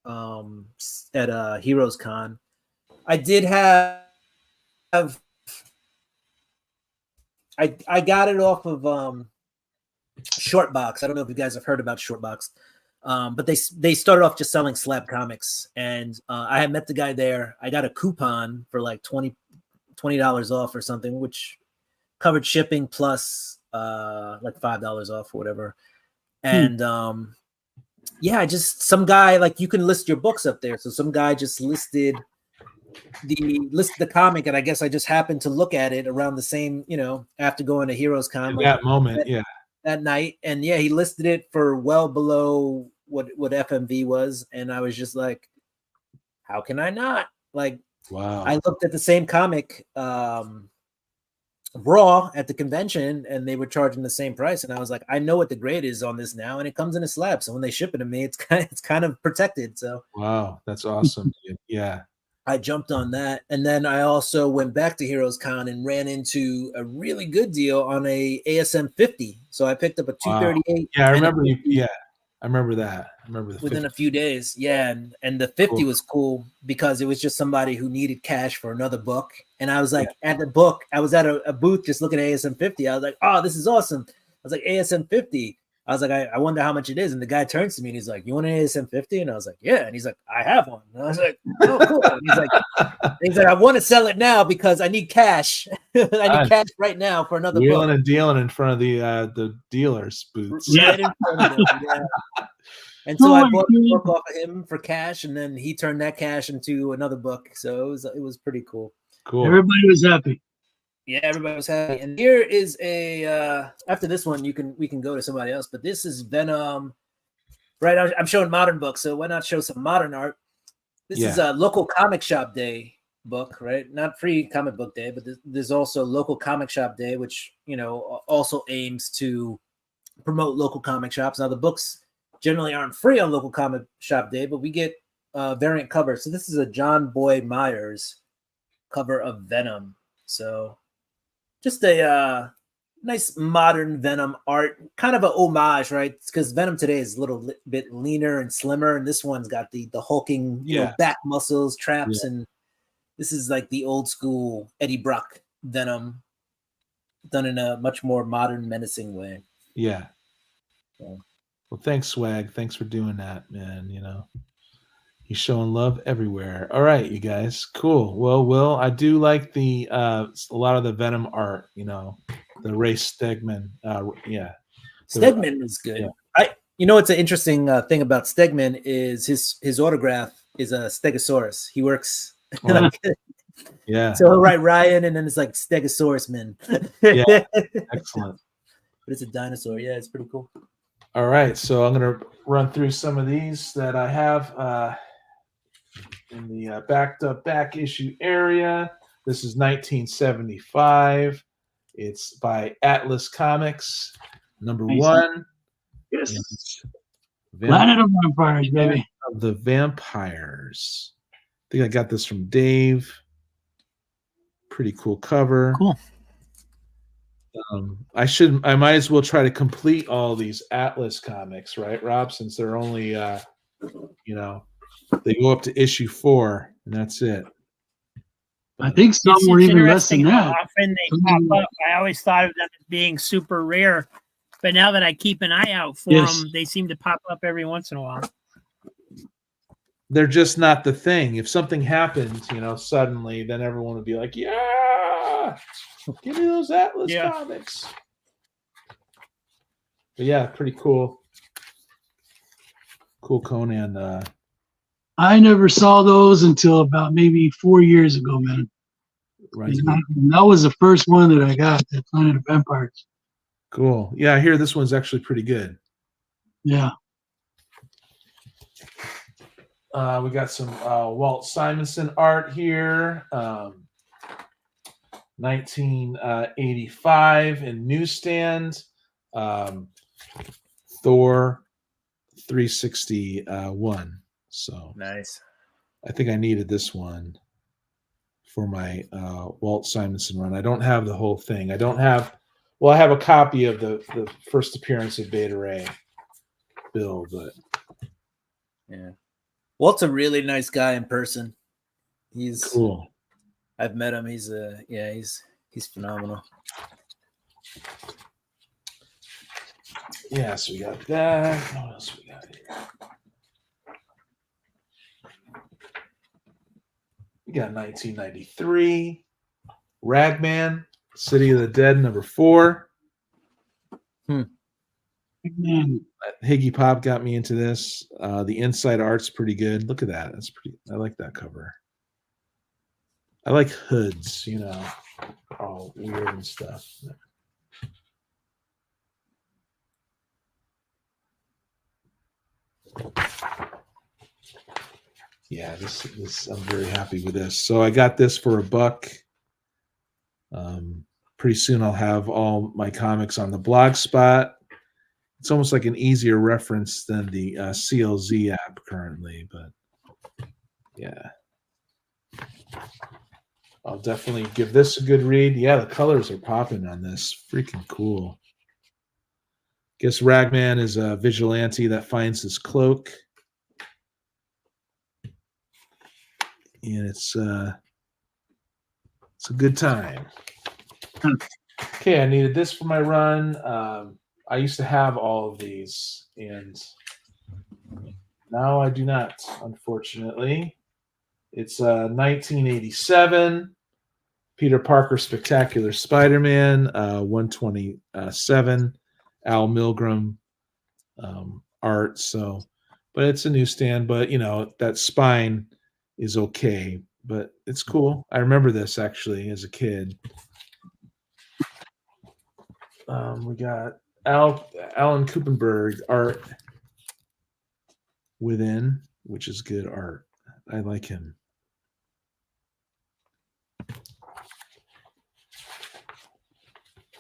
Heroes Con. I did have I got it off of Shortbox. I don't know if you guys have heard about Shortbox. But they started off just selling slab comics, and I had met the guy there. I got a coupon for like $20 off or something, which covered shipping plus like $5 off or whatever. And yeah, just some guy, like, you can list your books up there. So some guy just listed the comic, and I guess I just happened to look at it around the same, after going to Heroes Con that moment, that night, and he listed it for well below what FMV was, and I was just like, how can I not? Like, wow. I looked at the same comic raw at the convention, and they were charging the same price, and I was like, I know what the grade is on this now, and it comes in a slab, so when they ship it to me, it's kind of protected. So wow, that's awesome. Yeah, I jumped on that, and then I also went back to Heroes Con and ran into a really good deal on a ASM 50. So I picked up a 238. Yeah, I remember you. Yeah, I remember that. I remember the within 50. a few days. Yeah, and the 50 was cool because it was just somebody who needed cash for another book, and I was like, at the book, I was at a booth just looking at ASM 50. I was like, oh, this is awesome. I was like, ASM 50. I was like, I wonder how much it is. And the guy turns to me and he's like, you want an ASM 50? And I was like, yeah. And he's like, I have one. And I was like, oh, cool. And he's like, I want to sell it now because I need cash. I need cash right now for another Wheeling book. and dealing in front of the dealers' booths. Right in front of them, yeah. And so I bought the book off of him for cash, and then he turned that cash into another book. So it was pretty cool. Cool. Everybody was happy. Yeah, everybody was happy. And here is a after this one, we can go to somebody else, but this is Venom. Right, I'm showing modern books, so why not show some modern art? This is a local comic shop day book, right? Not free comic book day, but there's also local comic shop day, which also aims to promote local comic shops. Now the books generally aren't free on local comic shop day, but we get variant covers. So this is a John Boyd Myers cover of Venom. So just a nice modern Venom art, kind of a homage, right? Because Venom today is a little bit leaner and slimmer, and this one's got the hulking back muscles, traps, and this is like the old school Eddie Brock Venom done in a much more modern, menacing way. Yeah. Well, thanks, Swag. Thanks for doing that, man. He's showing love everywhere. All right, you guys. Cool. Well, Will, I do like the a lot of the Venom art, the Ray Stegman. Stegman is good. Yeah. What's an interesting thing about Stegman is his autograph is a Stegosaurus. He works yeah. So he'll write Ryan, and then it's like Stegosaurus man. Yeah. Excellent. But it's a dinosaur. Yeah, it's pretty cool. All right, so I'm going to run through some of these that I have in the backed up back issue area. This is 1975. It's by Atlas Comics, number 1. Yes. Planet of Vampires, baby. Of the Vampires. I think I got this from Dave. Pretty cool cover. Cool. I might as well try to complete all these Atlas comics, right, Rob? Since they're only, you know, they go up to issue 4, and that's it. I think some were even less than interesting how that. often they pop up. I always thought of them as being super rare, but now that I keep an eye out for them, they seem to pop up every once in a while. They're just not the thing. If something happens, suddenly, then everyone would be like, yeah, give me those Atlas comics. But yeah, pretty cool. Cool Conan. I never saw those until about maybe 4 years ago, man. Right. That was the first one that I got, that Planet of Vampires. Cool. Yeah, I hear this one's actually pretty good. Yeah. We got some Walt Simonson art here. 1985 in newsstand. Thor 361. So nice. I think I needed this one for my Walt Simonson run. I don't have the whole thing. I have a copy of the first appearance of Beta Ray Bill, but yeah. Walt's a really nice guy in person. He's cool. I've met him. He's he's phenomenal. Yeah, so we got that. What else we got here? We got 1993. Ragman, City of the Dead, number 4. Higgy Pop got me into this. The inside art's pretty good. Look at that. That's pretty. I like that cover. I like hoods, all weird and stuff. Yeah, this I'm very happy with this. So I got this for $1. Pretty soon I'll have all my comics on the blog spot. It's almost like an easier reference than the CLZ app currently, but yeah. I'll definitely give this a good read. Yeah, the colors are popping on this. Freaking cool. Guess Ragman is a vigilante that finds his cloak. And it's a good time. Okay, I needed this for my run. I used to have all of these, and now I do not, unfortunately. It's 1987, Peter Parker Spectacular Spider-Man, 127, Al Milgrom art. So, but it's a newsstand, but that spine is okay, but it's cool. I remember this actually as a kid. We got Alan Kuppenberg art within, which is good art. I like him.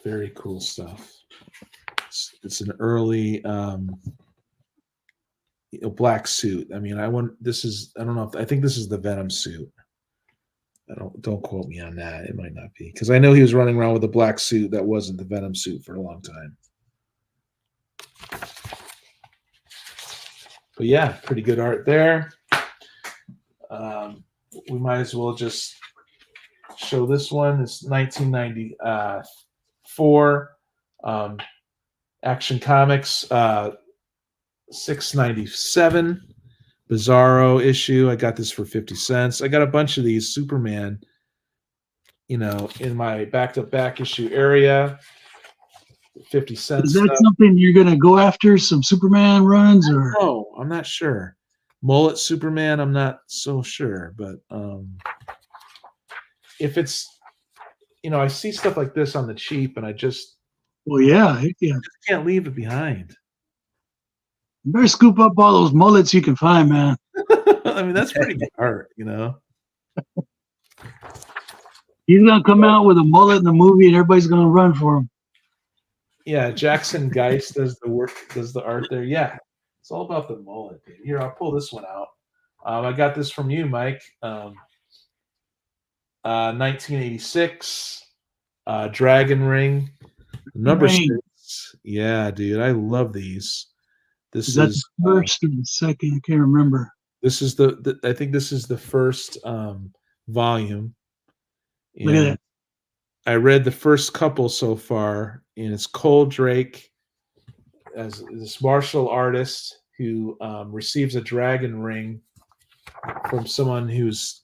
Very cool stuff. It's an early black suit. I mean, I don't know if I think this is the Venom suit. Don't quote me on that. It might not be, because I know he was running around with a black suit that wasn't the Venom suit for a long time. But yeah, pretty good art there. We might as well just show this one. It's 1994 Action Comics 697 Bizarro issue. I got this for 50 cents. I got a bunch of these Superman, in my back issue area. 50 cents. Is that something you're gonna go after? Some Superman runs, or? Oh, I'm not sure. Mullet Superman, I'm not so sure, but if it's, I see stuff like this on the cheap, and I just, well, yeah, I just can't leave it behind. You better scoop up all those mullets you can find, man. I mean, that's pretty good art, He's gonna come out with a mullet in the movie, and everybody's gonna run for him. Yeah, Jackson Geist does the art there. Yeah, it's all about the mullet. Here, I'll pull this one out. I got this from you, Mike. 1986 Dragon Ring. Number 6. Yeah, dude, I love these. This is that the first or the second? I can't remember. This is I think this is the first volume. Look at that. I read the first couple so far, and it's Cole Drake as this martial artist who receives a dragon ring from someone who's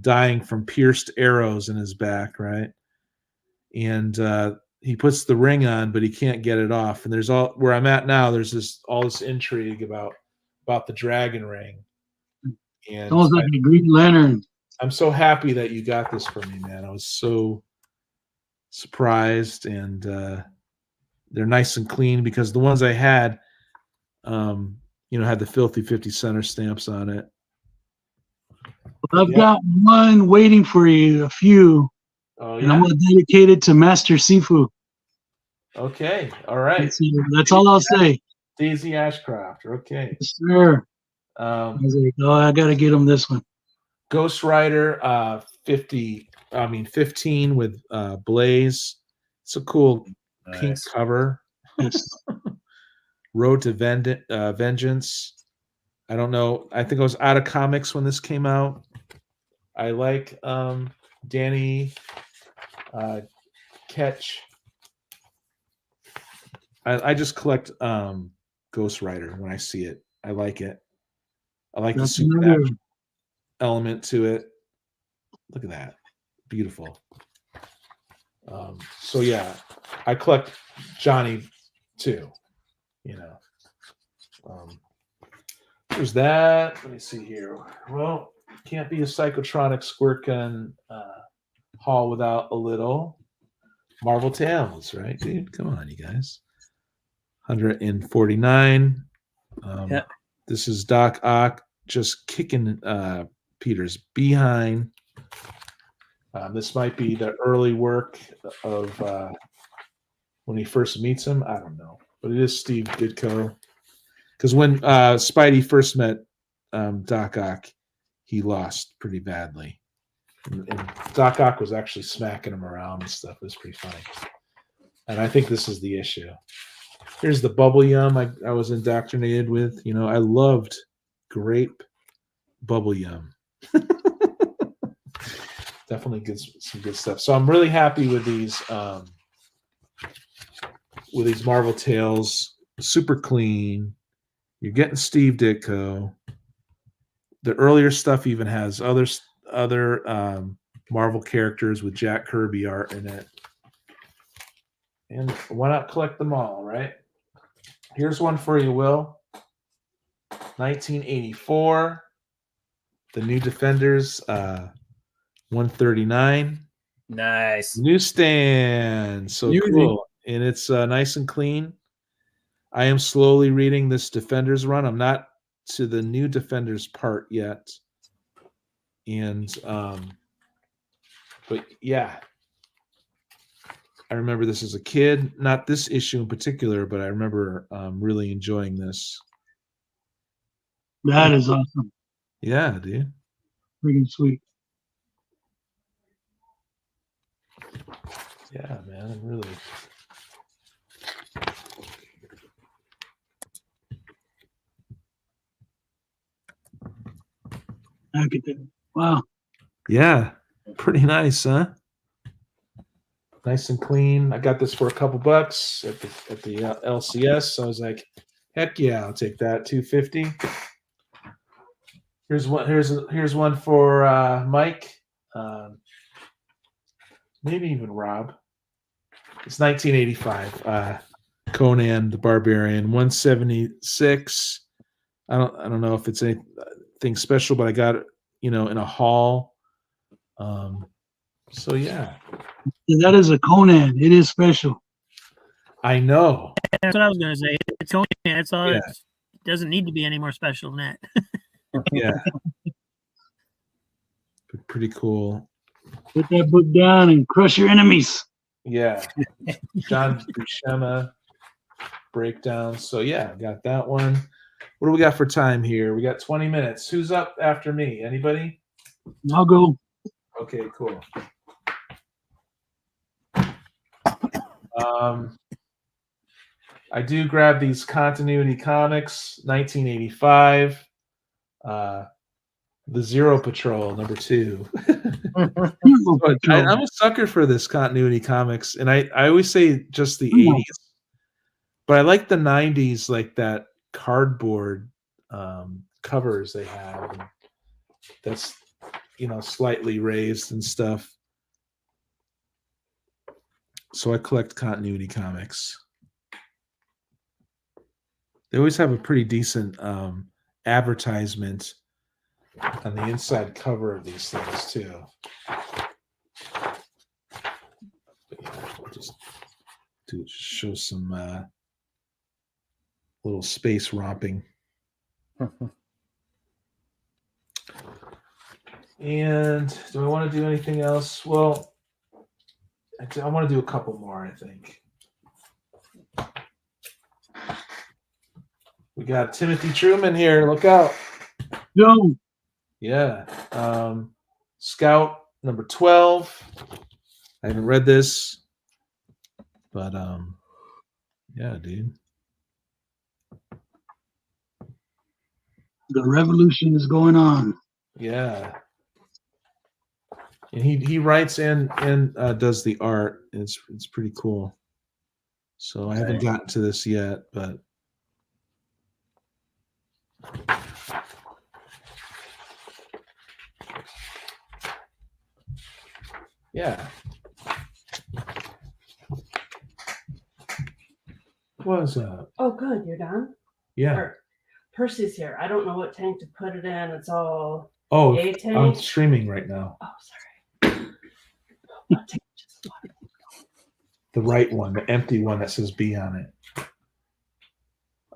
dying from pierced arrows in his back, right? And he puts the ring on, but he can't get it off. And there's where I'm at now. There's all this intrigue about the dragon ring. And almost like a Green Lantern. I'm so happy that you got this for me, man. I was so surprised, and they're nice and clean because the ones I had, had the filthy 50 center stamps on it. I've got one waiting for you, a few. Oh, and I'm going to dedicate it to Master Sifu. Okay, all right. That's all I'll say. Daisy Ashcroft. Okay. Yes, sir. I was like, I got to get him this one. Ghost Rider 15 with Blaze. It's a cool pink cover. Yes. Road to Vengeance. I don't know. I think I was out of comics when this came out. I like Danny Ketch. I just collect Ghost Rider when I see it. I like it. I like the supernatural element to it. Look at that. Beautiful. So yeah, I collect Johnny too. There's that. Let me see here. Well, can't be a Psychotronic squirt gun haul without a little Marvel Tales, right, dude? Come on, you guys. 149. This is Doc Ock just kicking Peter's behind. This might be the early work of when he first meets him. I don't know, but it is Steve Ditko. Because when Spidey first met Doc Ock, he lost pretty badly. And Doc Ock was actually smacking him around and stuff. It was pretty funny. And I think this is the issue. Here's the bubble yum I was indoctrinated with. I loved grape bubble yum. Definitely some good stuff. So I'm really happy with these Marvel Tales. Super clean. You're getting Steve Ditko. The earlier stuff even has other Marvel characters with Jack Kirby art in it. And why not collect them all, right? Here's one for you, Will. 1984. The New Defenders, 139. Nice. Newsstand. So cool. And it's nice and clean. I am slowly reading this Defenders run. I'm not to the New Defenders part yet. And but yeah. I remember this as a kid, not this issue in particular, but I remember really enjoying this. That is awesome. Yeah, dude. Freaking sweet. Yeah, man, I'm really. Wow. Yeah, pretty nice, huh? Nice and clean. I got this for a couple bucks at the LCS. So I was like, heck yeah, I'll take that. $2.50. Here's one for Mike. Maybe even Rob. It's 1985. Conan the Barbarian, 176. I don't know if it's anything special, but I got it, in a haul. So yeah. That is a Conan. It is special. I know. That's what I was gonna say. It's Conan. That's all. Yeah. It doesn't need to be any more special than that. Yeah. Pretty cool. Put that book down and crush your enemies. Yeah. John Buscema breakdown. So yeah, got that one. What do we got for time here? We got 20 minutes. Who's up after me? Anybody? I'll go. Okay, cool. I do grab these Continuity Comics, 1985, The Zero Patrol, #2. I'm a sucker for this Continuity Comics, and I always say just the 80s, but I like the 90s, like that cardboard covers they have. That's, slightly raised and stuff. So I collect Continuity Comics. They always have a pretty decent advertisement on the inside cover of these things too. But yeah, we'll just show some little space romping. And do I want to do anything else? Well, I want to do a couple more, I think. We got Timothy Truman here. Look out. Yo. Yeah. Scout #12. I haven't read this, but yeah, dude. The revolution is going on. Yeah. And he writes and does the art. It's pretty cool. So I haven't gotten to this yet, but yeah. What's up? Oh, good. You're done? Yeah. Or, Percy's here. I don't know what tank to put it in. It's all Oh, A tank. I'm streaming right now. Oh, sorry. What tank? The right one, the empty one that says B on it.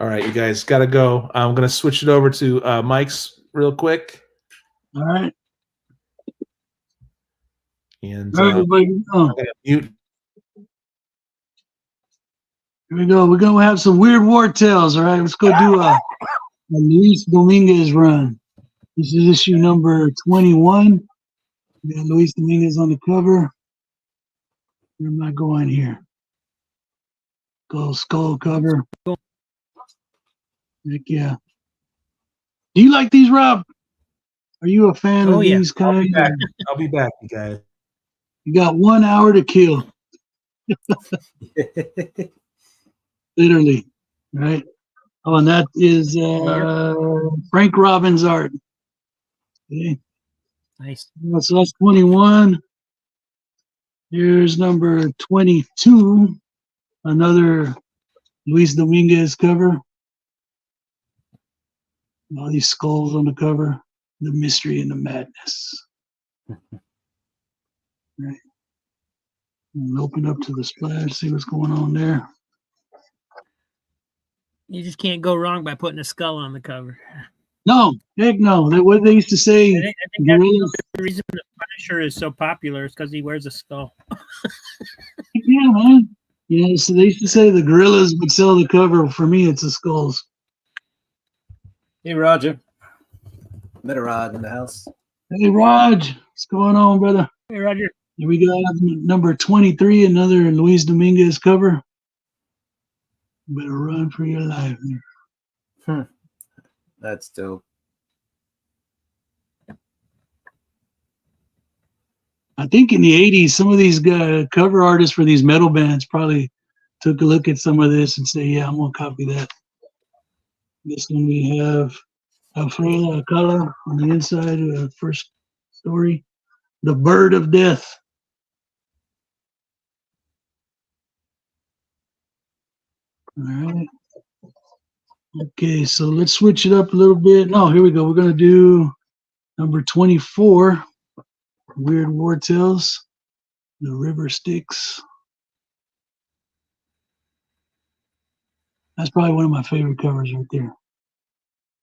All right, you guys got to go. I'm going to switch it over to Mike's real quick. All right. And all right, everybody. Mute. Here we go. We're going to have some weird war tales. All right. Let's go do a Luis Dominguez run. This is issue number 21. We got Luis Dominguez on the cover. Where am I going here? Go skull cover. Heck yeah. Do you like these, Rob? Are you a fan of these kind? I'll be back, you guys. You got 1 hour to kill. Literally, right? Oh, and that is Frank Robbins' art. Okay. Nice. So that's 21. Here's number 22. Another Luis Dominguez cover. All these skulls on the cover. The mystery and the madness. Right. And open up to the splash, see what's going on there. You just can't go wrong by putting a skull on the cover. No, heck no. What they used to say. I think that's the reason the Punisher is so popular is because he wears a skull. Yeah, man. You know, so they used to say the gorillas would sell the cover. For me, it's the skulls. Hey, Roger. Met a Rod in the house. Hey, Raj. What's going on, brother? Hey, Roger. Here we got number 23, another Luis Dominguez cover. Better run for your life. That's dope. I think in the 80s, some of these cover artists for these metal bands probably took a look at some of this and say, yeah, I'm going to copy that. This one we have Alfredo Alcala on the inside of the first story. The Bird of Death. All right. Okay, so let's switch it up a little bit. No, here we go. We're going to do number 24, Weird War Tales, The River Styx. That's probably one of my favorite covers right there.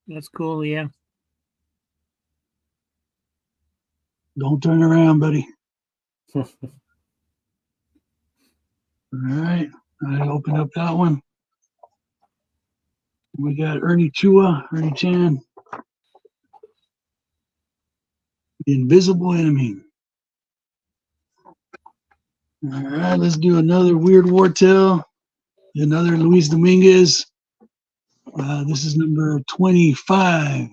That's cool, yeah. Don't turn around, buddy. All right. I open up that one. We got Ernie Chan. The Invisible Enemy. All right, let's do another Weird War tale. Another Luis Dominguez. This is number 25.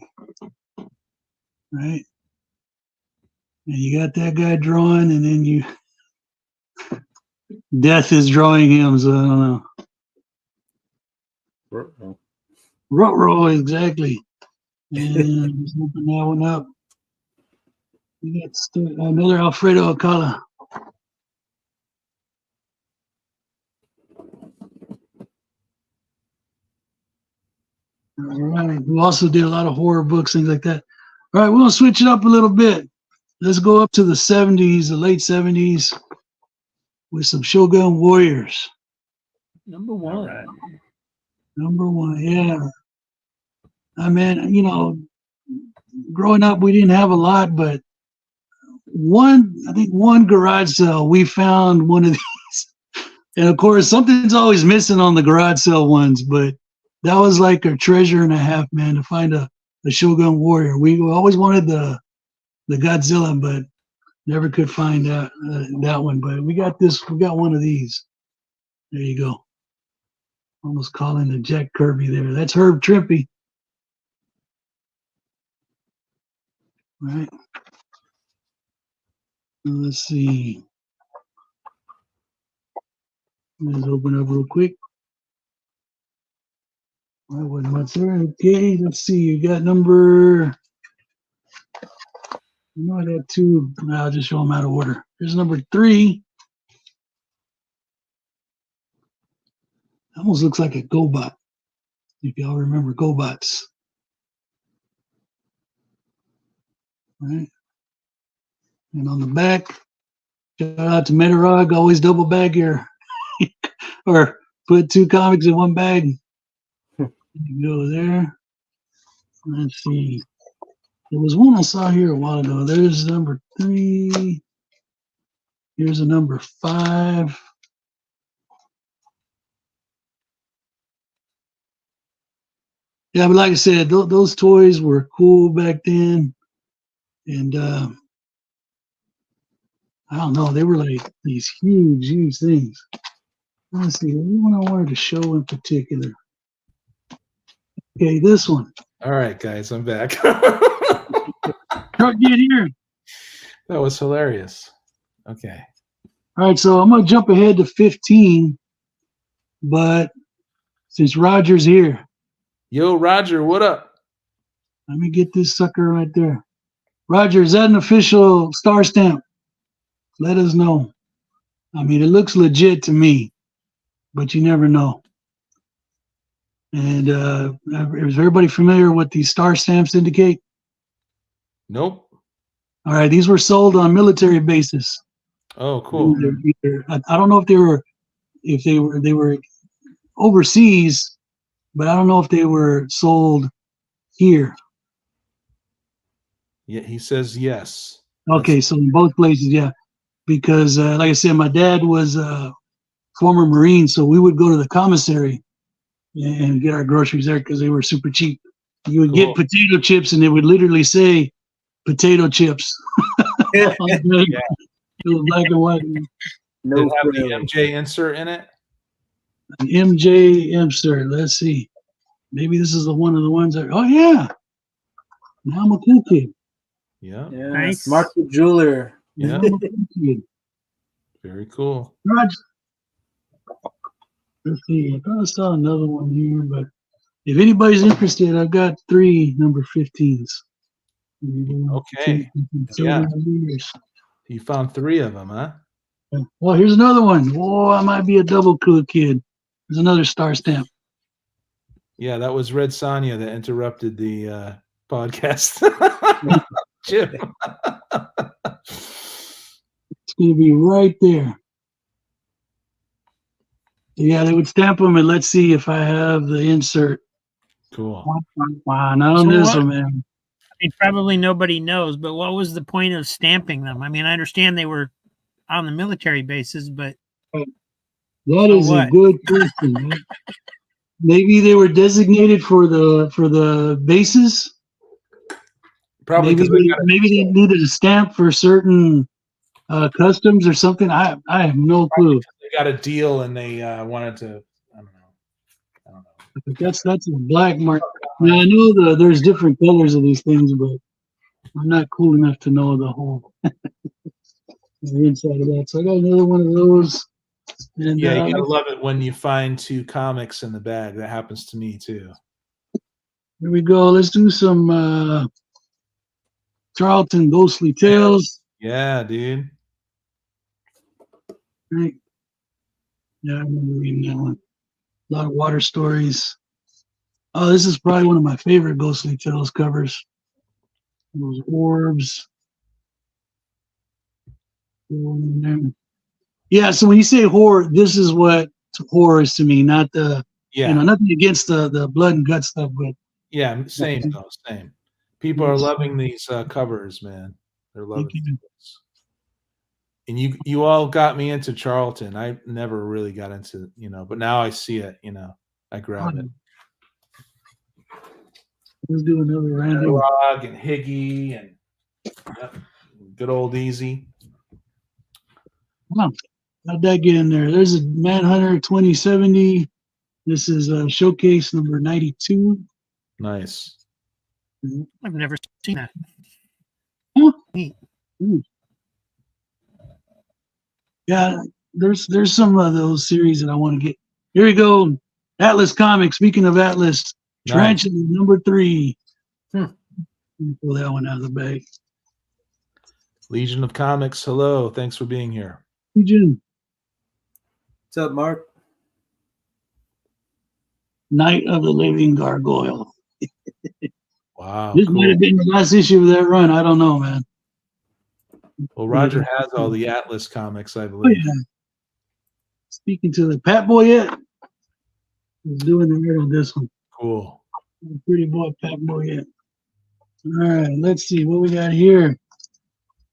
Right? And you got that guy drawing, and then you Death is drawing him, so I don't know. Ruh-roh, exactly. And just open that one up. You got another Alfredo Alcala. All right. We also did a lot of horror books, things like that. All right, we're going to switch it up a little bit. Let's go up to the 70s, the late 70s, with some Shogun Warriors. Number one. Right. Number one, yeah. I mean, you know, growing up, we didn't have a lot, but I think one garage sale, we found one of these. And of course, something's always missing on the garage sale ones, but that was like a treasure and a half, man, to find a Shogun Warrior. We always wanted the Godzilla, but never could find that one. But we got one of these. There you go. Almost calling the Jack Kirby there. That's Herb Trimpe. All right. Let's see. Let's open up real quick. That wasn't much there. Okay, let's see. You got number. You know, I got two. I'll just show them out of order. Here's number 3. Almost looks like a GoBot. If y'all remember GoBots. All right. And on the back, shout out to Metarog, always double bag your, or put 2 comics in one bag. Go there. Let's see. There was one I saw here a while ago. There's number 3. Here's a number 5. Yeah, but like I said, those toys were cool back then. And I don't know, they were like these huge things. Let's see, what one I wanted to show in particular. Okay, this one. All right, guys, I'm back. Truck, get here. That was hilarious. Okay. All right, so I'm going to jump ahead to 15, but since Roger's here. Yo, Roger, what up? Let me get this sucker right there. Roger, is that an official star stamp? Let us know. I mean, it looks legit to me, but you never know. And is everybody familiar with what these star stamps indicate? Nope. All right, these were sold on military bases. Oh, cool. I don't know if they were overseas, but I don't know if they were sold here. Yeah, he says yes. Okay, so in both places, yeah. Because like I said, my dad was a former Marine, so we would go to the commissary and get our groceries there because they were super cheap. You would get potato chips, and it would literally say "potato chips." Yeah. It was black and white. No, did it have the MJ insert in it? An MJ insert. Let's see. Maybe this is one of the ones that. Oh yeah. Now I'm a cool kid. Yeah. Nice. Mark the Jeweler. Yeah. Very cool. Roger. Let's see. I thought I saw another one here, but if anybody's interested, I've got 3 number 15s. Okay. Yeah. You found 3 of them, huh? Well, here's another one. Oh, I might be a double cool kid. There's another star stamp. Yeah, that was Red Sonja that interrupted the podcast. Jim. It's going to be right there. Yeah, they would stamp them, and let's see if I have the insert. Cool. Wow, not on this one, man. I mean, probably nobody knows, but what was the point of stamping them? I mean, I understand they were on the military bases, but that is a good question. Man. Maybe they were designated for the bases. Probably maybe they needed a stamp for certain Customs or something. I have no clue. They got a deal and they wanted to. I don't know. But that's a black mark. Now I know there's different colors of these things, but I'm not cool enough to know the whole the inside of that. So I got another one of those. And Yeah, you gotta love it when you find 2 comics in the bag. That happens to me too. Here we go. Let's do some Charlton Ghostly Tales. Yeah, dude. Right. Yeah, I remember reading that one. A lot of water stories. Oh, this is probably one of my favorite Ghostly Tales covers. Those orbs. Yeah, so when you say horror, this is what horror is to me, not the nothing against the blood and gut stuff, but yeah, same though, same. People are loving these covers, man. They're loving these. And you all got me into Charlton. I never really got into, but now I see it, I grab it. Let's do another random. Rog and Higgy and good old Easy. Wow. How'd that get in there? There's a Manhunter 2070. This is showcase number 92. Nice. I've never seen that. Huh? Yeah, there's some of those series that I want to get. Here we go. Atlas Comics. Speaking of Atlas, Tarantula number 3. Pull that one out of the bag. Legion of Comics. Hello. Thanks for being here. Legion. What's up, Mark? Night of the Living Gargoyle. Wow. This might have been the last issue of that run. I don't know, man. Well, Roger has all the Atlas comics, I believe. Oh, yeah. Speaking to the Pat Boy yet? He's doing the weird on this one. Cool. Pretty boy, Pat Boy yet. All right, let's see what we got here.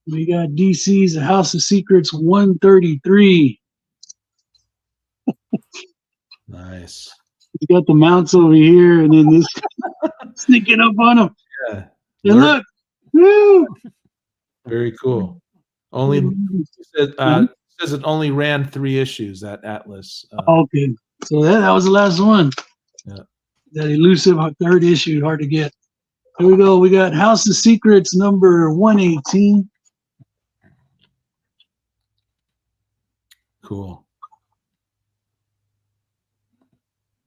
We got DC's The House of Secrets 133. Nice. You got the mounts over here, and then this sneaking up on them. Yeah. And look, woo! Very cool. Only says it only ran 3 issues. That Atlas. Okay, so that was the last one. Yeah. That elusive 3rd issue, hard to get. Here we go. We got House of Secrets number 118. Cool.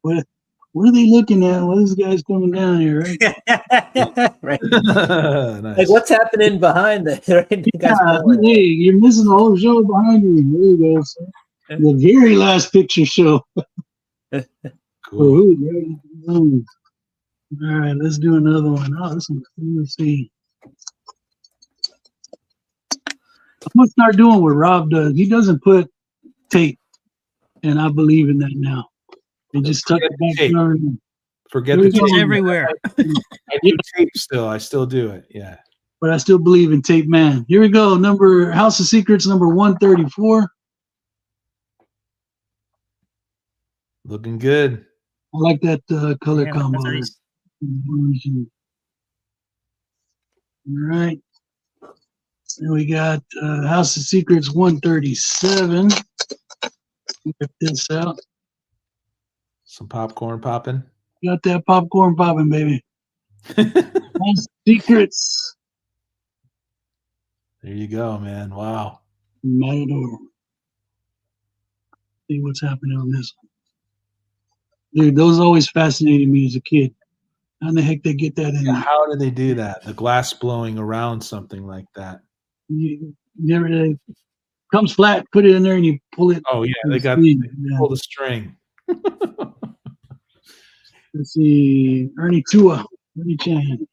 What are they looking at? Well, this guy's coming down here, right? Right. Nice. Like, what's happening behind that? Right? Hey, you're missing the whole show behind you. There you go. Sir. The very last picture show. Cool. All right, let's do another one. Oh, this one. Let's see. I'm gonna start doing what Rob does. He doesn't put tape, and I believe in that now. They just tuck it back down. Forget the It's tape. everywhere. I do tape still. I still do it. Yeah. But I still believe in Tape Man. Here we go. House of Secrets number 134. Looking good. I like that color combo. Nice. All right. Then we got House of Secrets 137. Check this out. Some popcorn popping. Got that popcorn popping, baby. House of Secrets. There you go, man. Wow. Matador. See what's happening on this one. Dude, those always fascinated me as a kid. How in the heck they get that in there? How do they do that? The glass blowing around something like that. You never comes flat, put it in there and you pull it. Oh yeah, they pull the string. Let's see. Ernie Chan.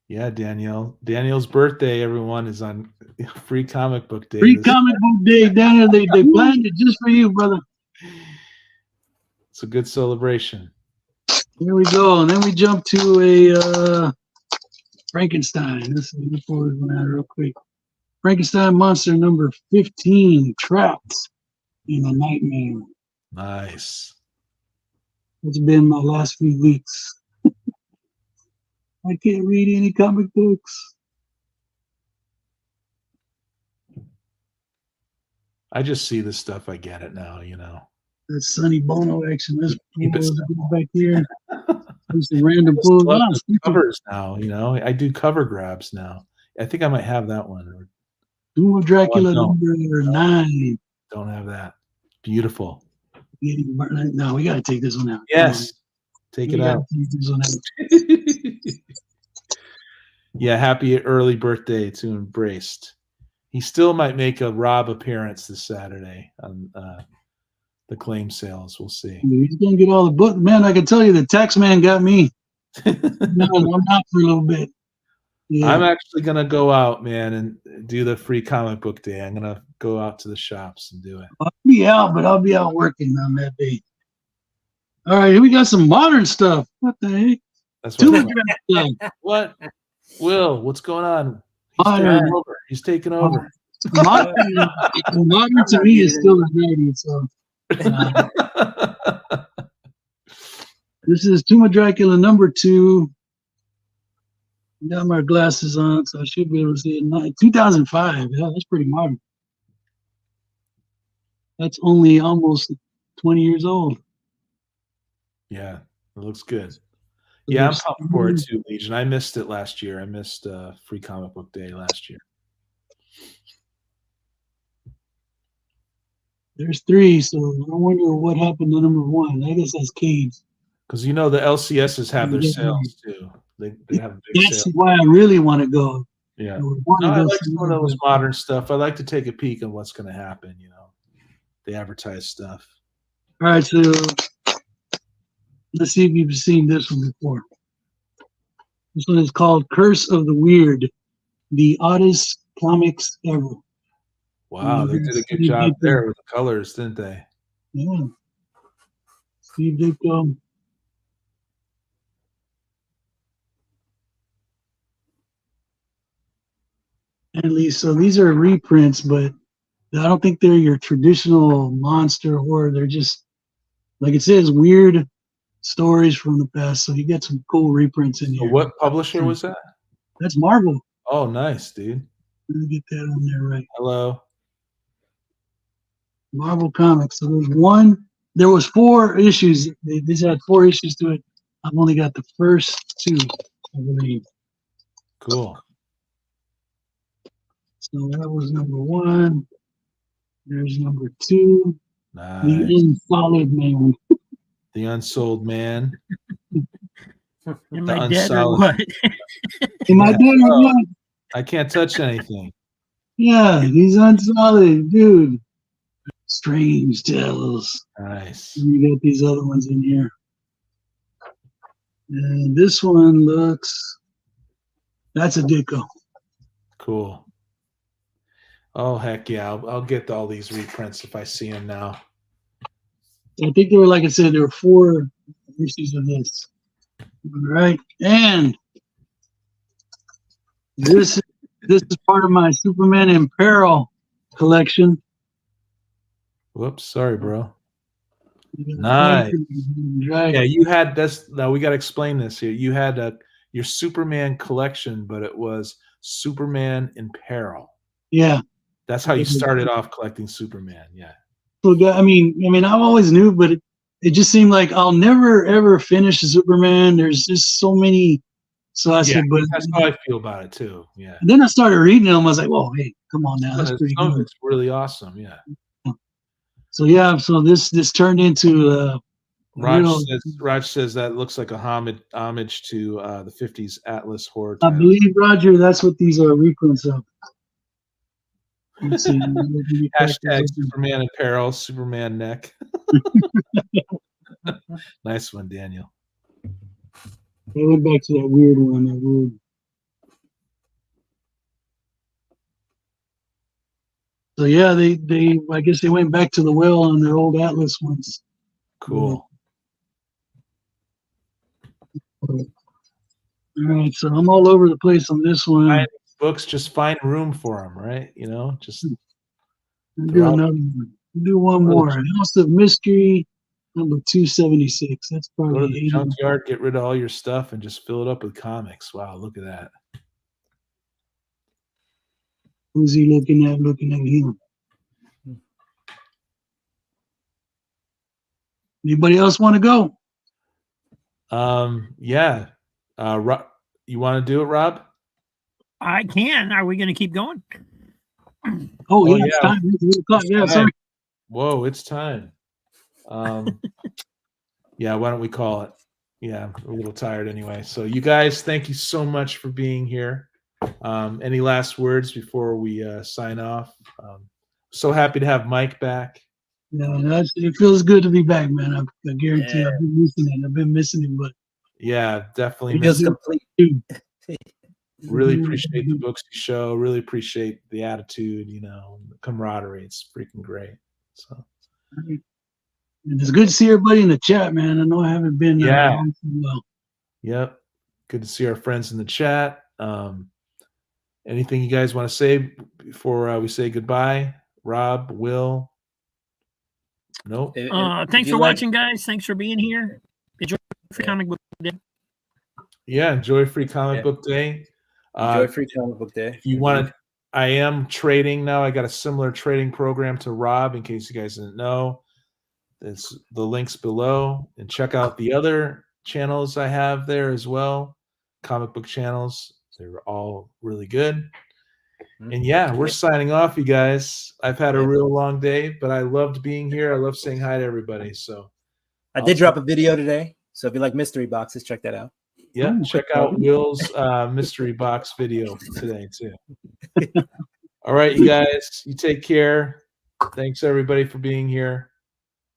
Yeah, Danielle. Danielle's birthday, everyone, is on Free Comic Book Day. Free Comic Book Day, Daniel. They planned it just for you, brother. It's a good celebration. Here we go. And then we jump to a Frankenstein. This is before we run out real quick. Frankenstein monster number 15, Trapped in a Nightmare. Nice. It's been my last few weeks. I can't read any comic books. I just see this stuff. I get it now, you know. That's Sonny Bono action. Let's Keep it go back here. There's some random I just pulls. love Ah, the covers now, you know. I do cover grabs now. I think I might have that one. Doom of Dracula don't. number 9. Don't have that. Beautiful. No, we got to take this one out. Yes. Take We it gotta out. take this one out. Yeah, happy early birthday to Embraced. He still might make a Rob appearance this Saturday on the claim sales. We'll see. He's gonna get all the book. Man, I can tell you the tax man got me. No, I'm out for a little bit. Yeah. I'm actually gonna go out, man, and do the free comic book day. I'm gonna go out to the shops and do it. I'll be out, but I'll be out working on that day. All right, here we got some modern stuff. What the heck? That's Too what. much stuff. What? Will, what's going on? He's Modern. taking over. He's taking over. Modern to me is still a 90. So this is Tomb of Dracula number 2. Got my glasses on, so I should be able to see it. 2005. Yeah, that's pretty modern. That's only almost 20 years old. Yeah, it looks good. Yeah, I'm pumped for it too, Legion. I missed it last year. I missed free comic book day last year. There's 3, so I wonder what happened to number 1. I guess that's Caves. Because you know the LCSs have their sales too. They have a big That's sale. why I really want to go. Yeah. I No, wanna I go like see some of it. those modern stuff. I like to take a peek on what's going to happen. You know, they advertise stuff. All right, so let's see if you've seen this one before. This one is called Curse of the Weird, the oddest comics ever. Wow, they did a good job there with the colors, didn't they? Yeah. Steve Ditko. At least, so these are reprints, but I don't think they're your traditional monster horror. They're just, like it says, weird stories from the past. So you get some cool reprints in So here. what publisher was that? That's Marvel. Oh, nice, dude. Let me get that on there right. Hello. Marvel Comics. So there was 4 issues. They just had 4 issues to it. I've only got the first 2, I believe. Cool. So that was number 1. There's number 2. Nice. The Unsolid Man. The Unsold Man. Am The I dead or unsolid. what? Am I dead or what? I can't touch anything. Yeah, he's unsolid, dude. Strange Tales. Nice. You got these other ones in here. And this one looks, that's a Ditko. Cool. Oh, heck yeah. I'll get all these reprints if I see them now. I think there were, like I said, there were 4 issues of this. All right. And this is part of my Superman in Peril collection. Whoops. Sorry, bro. Nice. Right. Yeah, you had this. Now we got to explain this here. You had your Superman collection, but it was Superman in Peril. Yeah. That's how you started off collecting Superman. Yeah. So, I mean, I always knew, but it just seemed like I'll never ever finish the Superman. There's just so many. So I said, but that's how I feel about it too. Yeah. And then I started reading them. I was like, "Whoa, hey, come on now, that's pretty good." It's really awesome. Yeah. So yeah, so this turned into Raj says that looks like a homage to the 50s Atlas horror I title. believe, Roger, that's what these are reprints of. Let's see. Hashtag Superman in Peril, Superman neck. Nice one, Daniel. I went back to that weird one. That weird. So yeah, they I guess they went back to the well on their old Atlas ones. Cool. All right, so I'm all over the place on this one. Books, just find room for them, right? You know, just do another one. Do one more. House of Mystery. Number 276. That's Go to probably the 80. junkyard, get rid of all your stuff, and just fill it up with comics. Wow, look at that. Who's he looking at? Looking at him. Anybody else want to go? Yeah. You want to do it, Rob? I can. Are we going to keep going? Oh, yeah, yeah. it's time. It's 8 o'clock. Yeah, sorry. Whoa, it's time. Yeah, why don't we call it? Yeah, we're a little tired anyway. So you guys, thank you so much for being here. Any last words before we sign off? So happy to have Mike back. Yeah, it feels good to be back, man. I guarantee I've been missing it. I've been missing it, but yeah, definitely. It feels complete. Really appreciate the books you show. Really appreciate the attitude, the camaraderie. It's freaking great. So it's good to see everybody in the chat, man. I know I haven't been on for a while. Yep. Good to see our friends in the chat. Anything you guys want to say before we say goodbye? Rob, Will? Nope. Thanks for watching, guys. Thanks for being here. Enjoy Free Comic Book Day. Yeah, enjoy Free Comic Book Day. Enjoy Free Comic Book Day. If you want to, I am trading now. I got a similar trading program to Rob, in case you guys didn't know. It's the links below, and check out the other channels I have there as well. Comic book channels. They're all really good. And yeah, we're signing off, you guys. I've had a real long day, but I loved being here. I love saying hi to everybody. So I did drop a video today. So if you like mystery boxes, check that out. Yeah, check out Will's mystery box video today too. All right, you guys, you take care. Thanks everybody for being here.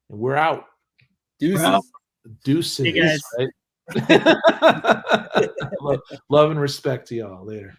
And we're out. Deuces. Hey guys. Right? Love and respect to y'all. Later.